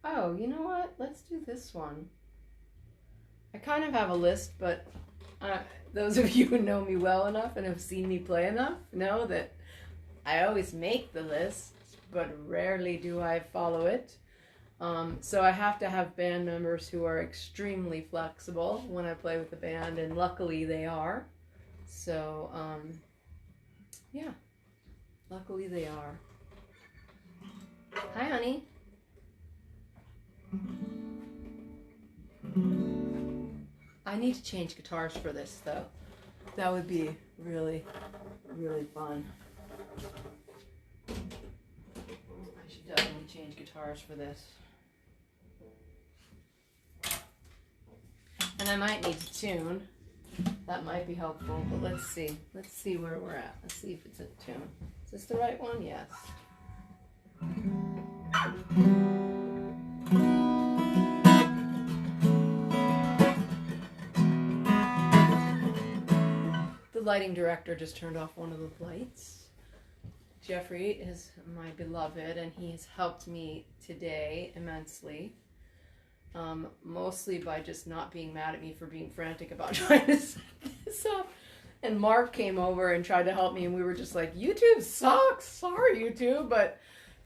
Oh, you know what? Let's do this one. I kind of have a list, but those of you who know me well enough and have seen me play enough know that I always make the list, but rarely do I follow it. So I have to have band members who are extremely flexible when I play with the band, and luckily they are. So, yeah, luckily they are. Hi, honey. I need to change guitars for this, though. That would be really, really fun. I should definitely change guitars for this. And I might need to tune. That might be helpful, but let's see. Let's see where we're at. Let's see if it's a tune. Is this the right one? Yes. The lighting director just turned off one of the lights. Jeffrey is my beloved, and he has helped me today immensely. Mostly by just not being mad at me for being frantic about trying to set this up. And Mark came over and tried to help me, and we were just like, YouTube sucks. Sorry, YouTube, but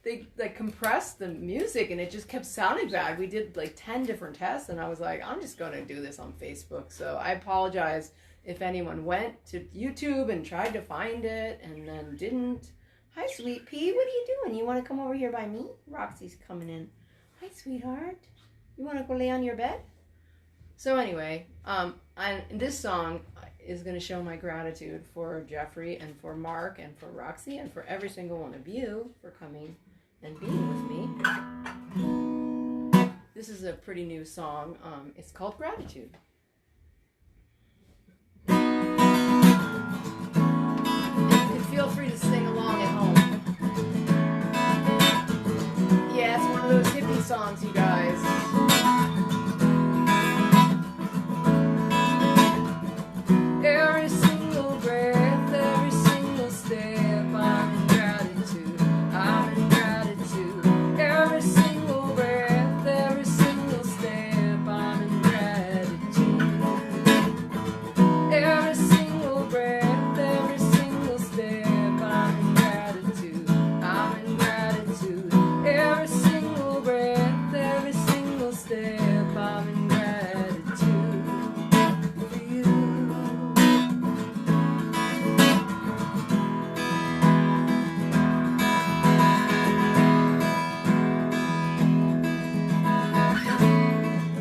they like compressed the music and it just kept sounding bad. We did like 10 different tests, and I was like, I'm just going to do this on Facebook. So I apologize if anyone went to YouTube and tried to find it and then didn't. Hi, sweet pea. What are you doing? You want to come over here by me? Roxy's coming in. Hi, sweetheart. You want to go lay on your bed? So anyway, this song is going to show my gratitude for Jeffrey and for Mark and for Roxy and for every single one of you for coming and being with me. This is a pretty new song. It's called Gratitude. And you can feel free to sing along at home. Yeah, it's one of those hippie songs, you guys. Every single breath, every single step, I'm in gratitude, I'm in gratitude. Every single breath, every single step, I'm in gratitude. Every single breath, every single step, I'm in gratitude, I'm in gratitude. Every single breath, every single step, I'm in gratitude for you.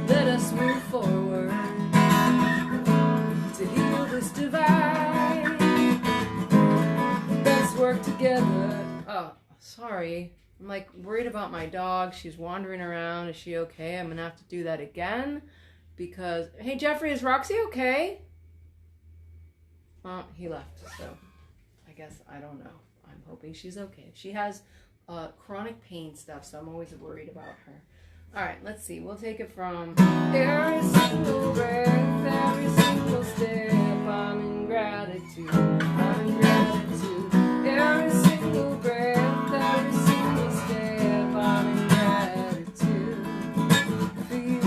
Let us move forward to heal this divide. Let's work together. Oh, sorry. I'm like worried about my dog. She's wandering around. Is she okay? I'm gonna have to do that again because, hey Jeffrey, is Roxy okay? Well, he left, so I guess I don't know. I'm hoping she's okay. She has chronic pain stuff, so I'm always worried about her. All right, let's see. We'll take it from every single breath, every single step, I'm in gratitude, I'm in gratitude. Every single breath, every single step, I'm in gratitude for you.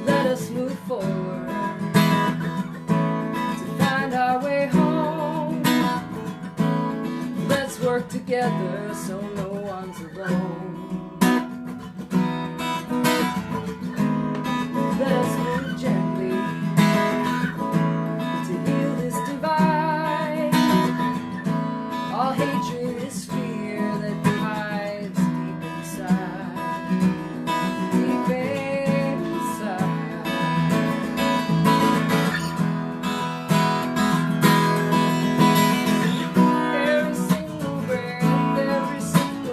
Let us move forward to find our way home. Let's work together so no one's alone. Let us move gently to heal this divide. All hatred is fear that hides deep inside. Deep inside. Every single breath, every single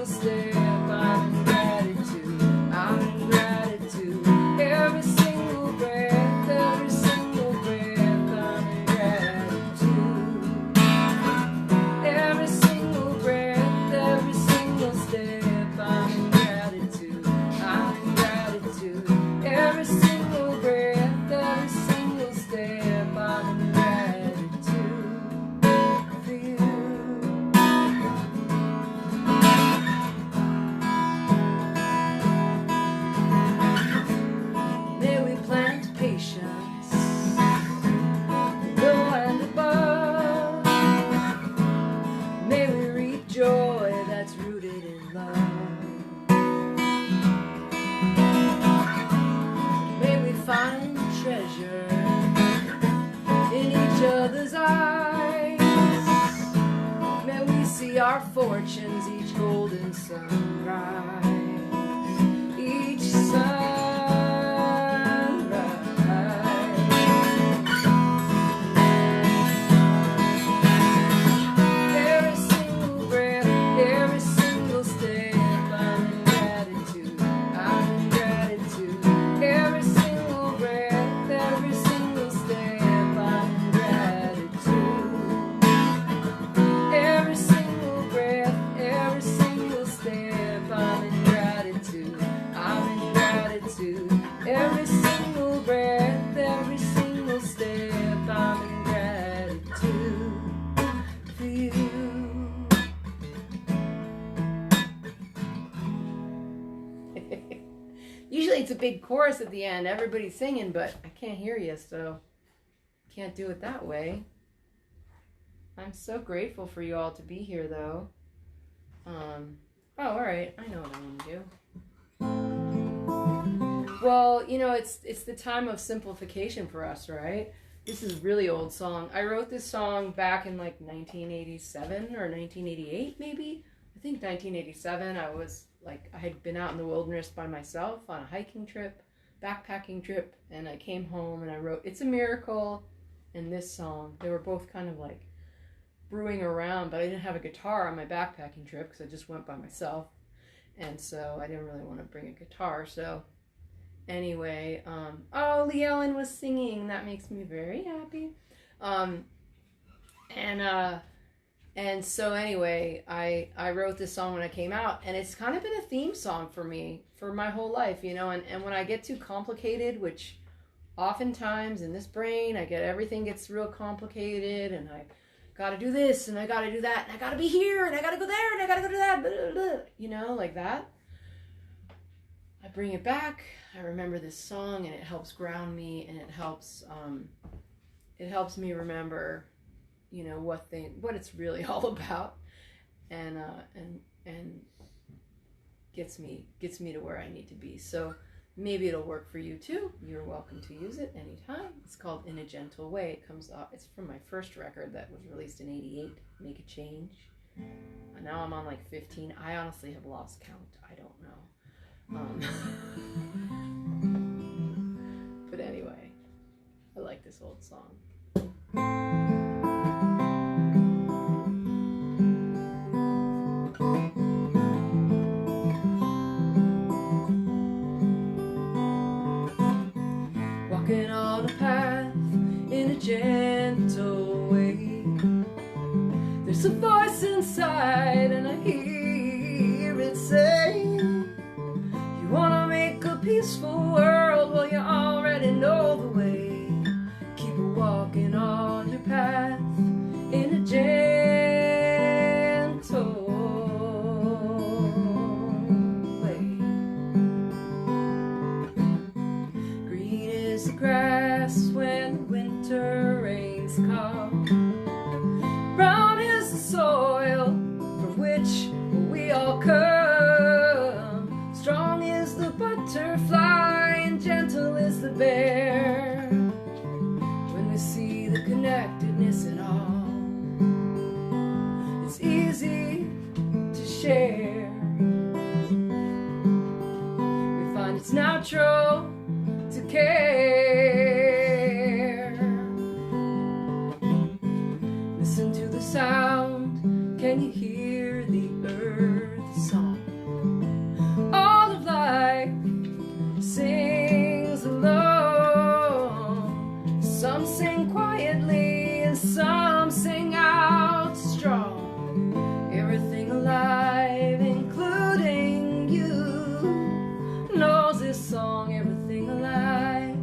sunrise, each sunrise. Every single breath, every single step, I'm in gratitude, I'm in gratitude. Every single breath, every single step, I'm in gratitude. Every single breath, every single step, I'm in gratitude, I'm in gratitude. Every single breath, every single step, I'm in gratitude for you. Usually it's a big chorus at the end, everybody's singing, but I can't hear you, so can't do it that way. I'm so grateful for you all to be here, though. Oh, all right, I know what I'm gonna do. Well, you know, it's the time of simplification for us, right? This is a really old song. I wrote this song back in like 1987 or 1988, maybe. I think 1987. I had been out in the wilderness by myself on a hiking trip, backpacking trip, and I came home and I wrote "It's a Miracle" and this song. They were both kind of like brewing around, but I didn't have a guitar on my backpacking trip because I just went by myself, and so I didn't really want to bring a guitar. So anyway, oh, Lee Ellen was singing. That makes me very happy. And so anyway, I wrote this song when I came out, and it's kind of been a theme song for me for my whole life, you know, and when I get too complicated, which oftentimes in this brain, everything gets real complicated, and I gotta do this, and I gotta do that, and I gotta be here, and I gotta go there, and I gotta go to that, blah, blah, blah, you know, like that. I bring it back, I remember this song, and it helps ground me, and it helps me remember, you know, what it's really all about, and gets me to where I need to be. So maybe it'll work for you too. You're welcome to use it anytime. It's called "In a Gentle Way." It comes off. It's from my first record that was released in '88. Make a Change. And now I'm on like 15. I honestly have lost count. I don't know. But anyway, I like this old song. Walking on a path in a gentle way. There's a voice inside, and I hear it say, you wanna make a peaceful world, well, you already know the way. Keep walking on your path in a gentle way. Green is the grass when the winter rains come. Brown is the soil from which we all come. Strong is the butterfly and gentle is the bear. When we see the connectedness in all, it's easy to share. We find it's natural to care. Listen to the sound. Can you hear the earth song? All of life sings alone. Some sing quietly and some sing out strong. Everything alive, including you, knows this song. Everything alive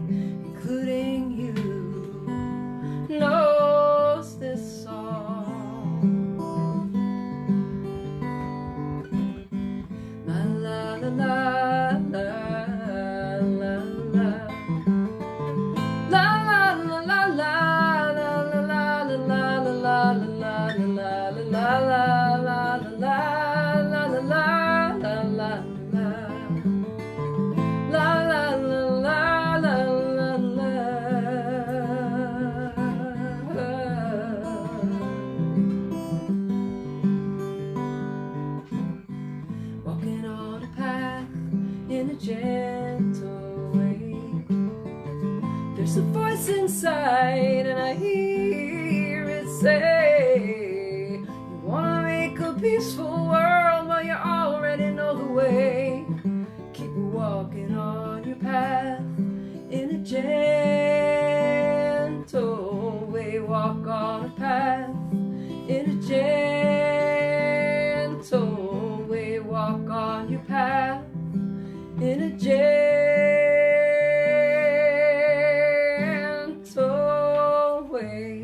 what's inside, and I hear it say, you wanna make a peaceful world, well you already know the way. Keep walking on your path in a gentle way. Walk on a path in a gentle way. Walk on your path in a gentle way.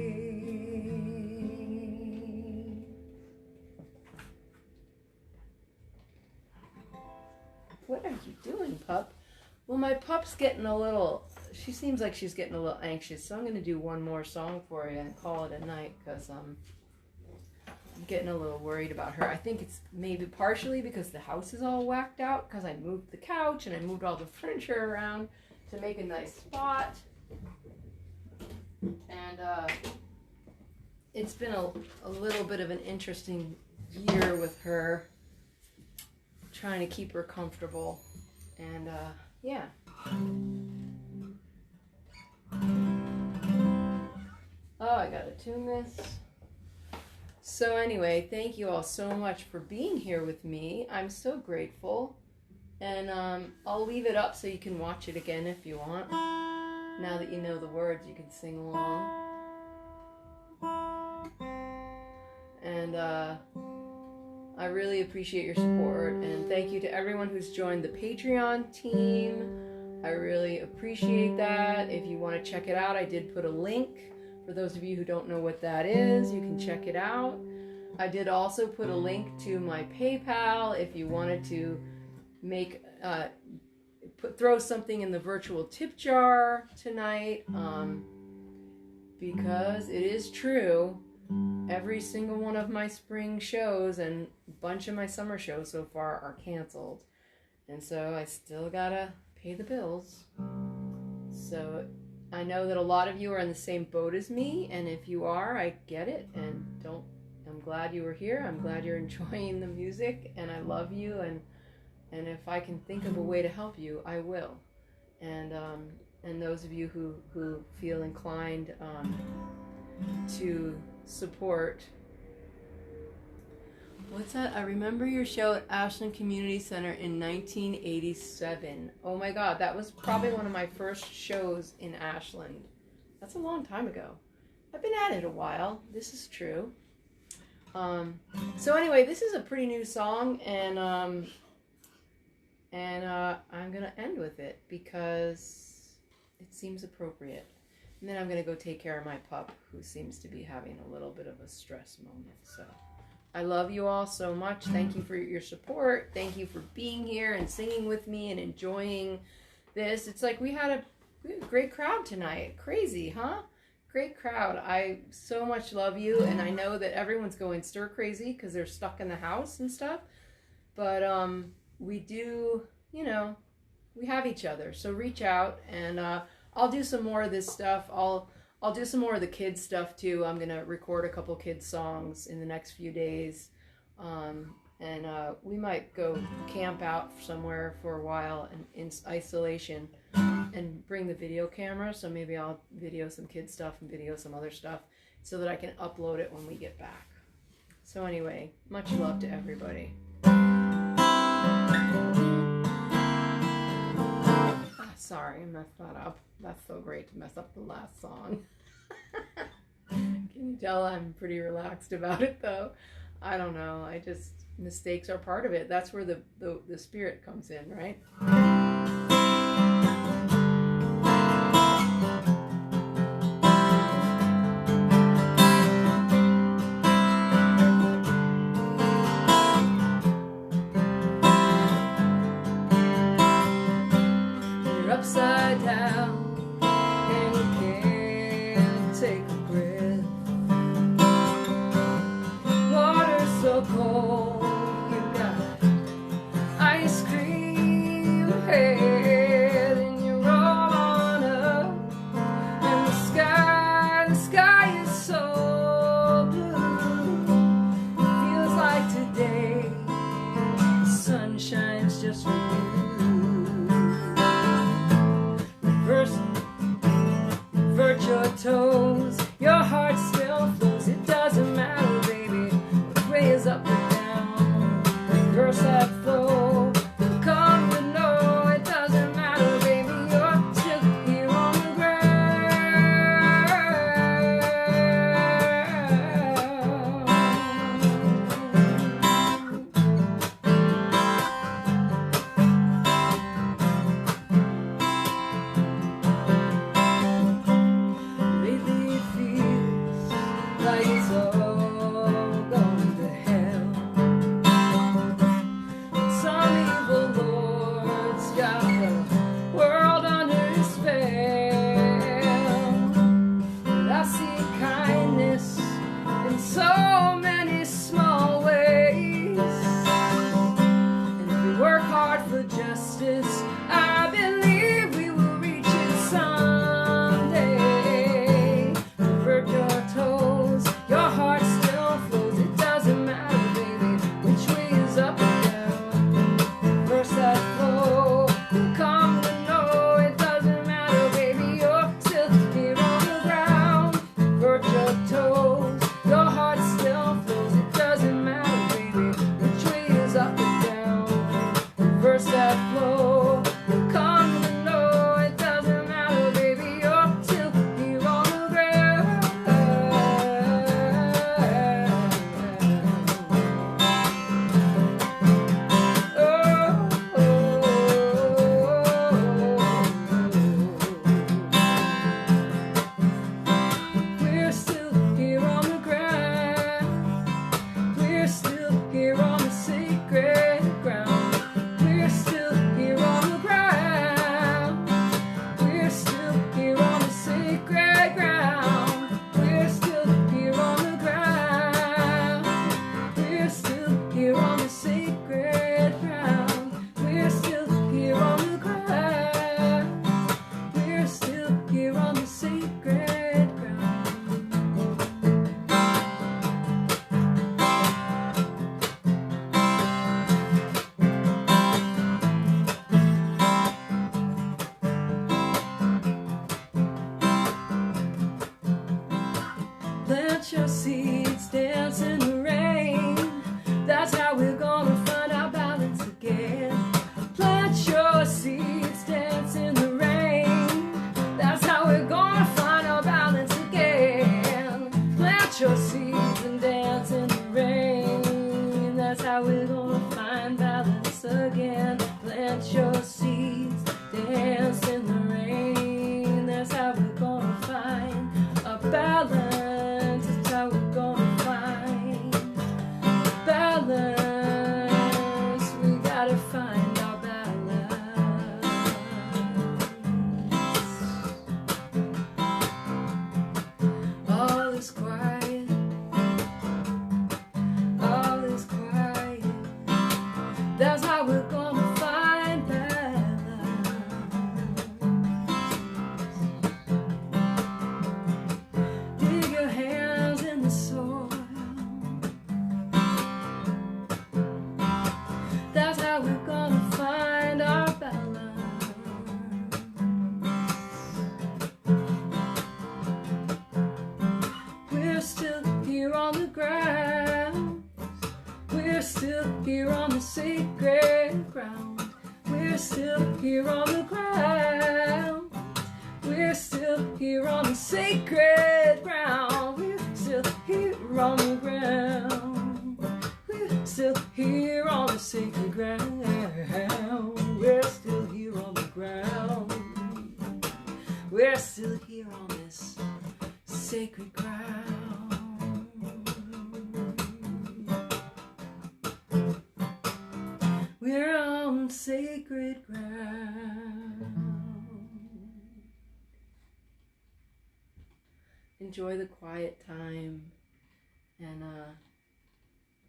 What are you doing, pup? Well, my pup's getting a little, she seems like she's getting a little anxious, so I'm going to do one more song for you and call it a night, because I'm getting a little worried about her. I think it's maybe partially because the house is all whacked out, because I moved the couch and I moved all the furniture around to make a nice spot. And it's been a little bit of an interesting year with her, trying to keep her comfortable. And yeah. Oh, I gotta tune this. So anyway, thank you all so much for being here with me. I'm so grateful. And I'll leave it up so you can watch it again if you want. Now that you know the words, you can sing along. And I really appreciate your support, and thank you to everyone who's joined the Patreon team. I really appreciate that. If you want to check it out, I did put a link. For those of you who don't know what that is, you can check it out. I did also put a link to my PayPal if you wanted to make throw something in the virtual tip jar tonight, because it is true. Every single one of my spring shows and a bunch of my summer shows so far are canceled. And so I still gotta pay the bills. So I know that a lot of you are in the same boat as me, and if you are, I get it. And I'm glad you were here. I'm glad you're enjoying the music, and I love you, and if I can think of a way to help you, I will. And those of you who feel inclined to support. What's that? I remember your show at Ashland Community Center in 1987. Oh my God, that was probably one of my first shows in Ashland. That's a long time ago. I've been at it a while. This is true. So anyway, this is a pretty new song, and I'm gonna end with it because it seems appropriate. And then I'm going to go take care of my pup, who seems to be having a little bit of a stress moment. So I love you all so much. Thank you for your support. Thank you for being here and singing with me and enjoying this. It's like we had a great crowd tonight. Crazy, huh? Great crowd. I so much love you, and I know that everyone's going stir crazy because they're stuck in the house and stuff. But we do, we have each other. So reach out, and I'll do some more of this stuff. I'll do some more of the kids stuff too. I'm gonna record a couple kids songs in the next few days, and we might go camp out somewhere for a while in isolation, and bring the video camera. So maybe I'll video some kids stuff and video some other stuff so that I can upload it when we get back. So anyway, much love to everybody. Sorry, I messed that up. That's so great to mess up the last song. Can you tell I'm pretty relaxed about it, though? I don't know. Mistakes are part of it. That's where the spirit comes in, right? Upside down and you can't take a breath. Water's so cold, you got ice cream head, and you're all on up. And the sky is so blue. It feels like today the sun shines just for you. First on the ground. We're still here on the sacred ground. We're still here on the ground. We're still here on this sacred ground. We're on sacred ground. Enjoy the quiet time, and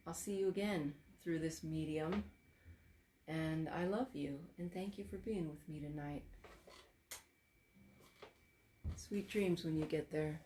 I'll see you again through this medium. And I love you, and thank you for being with me tonight. Sweet dreams when you get there.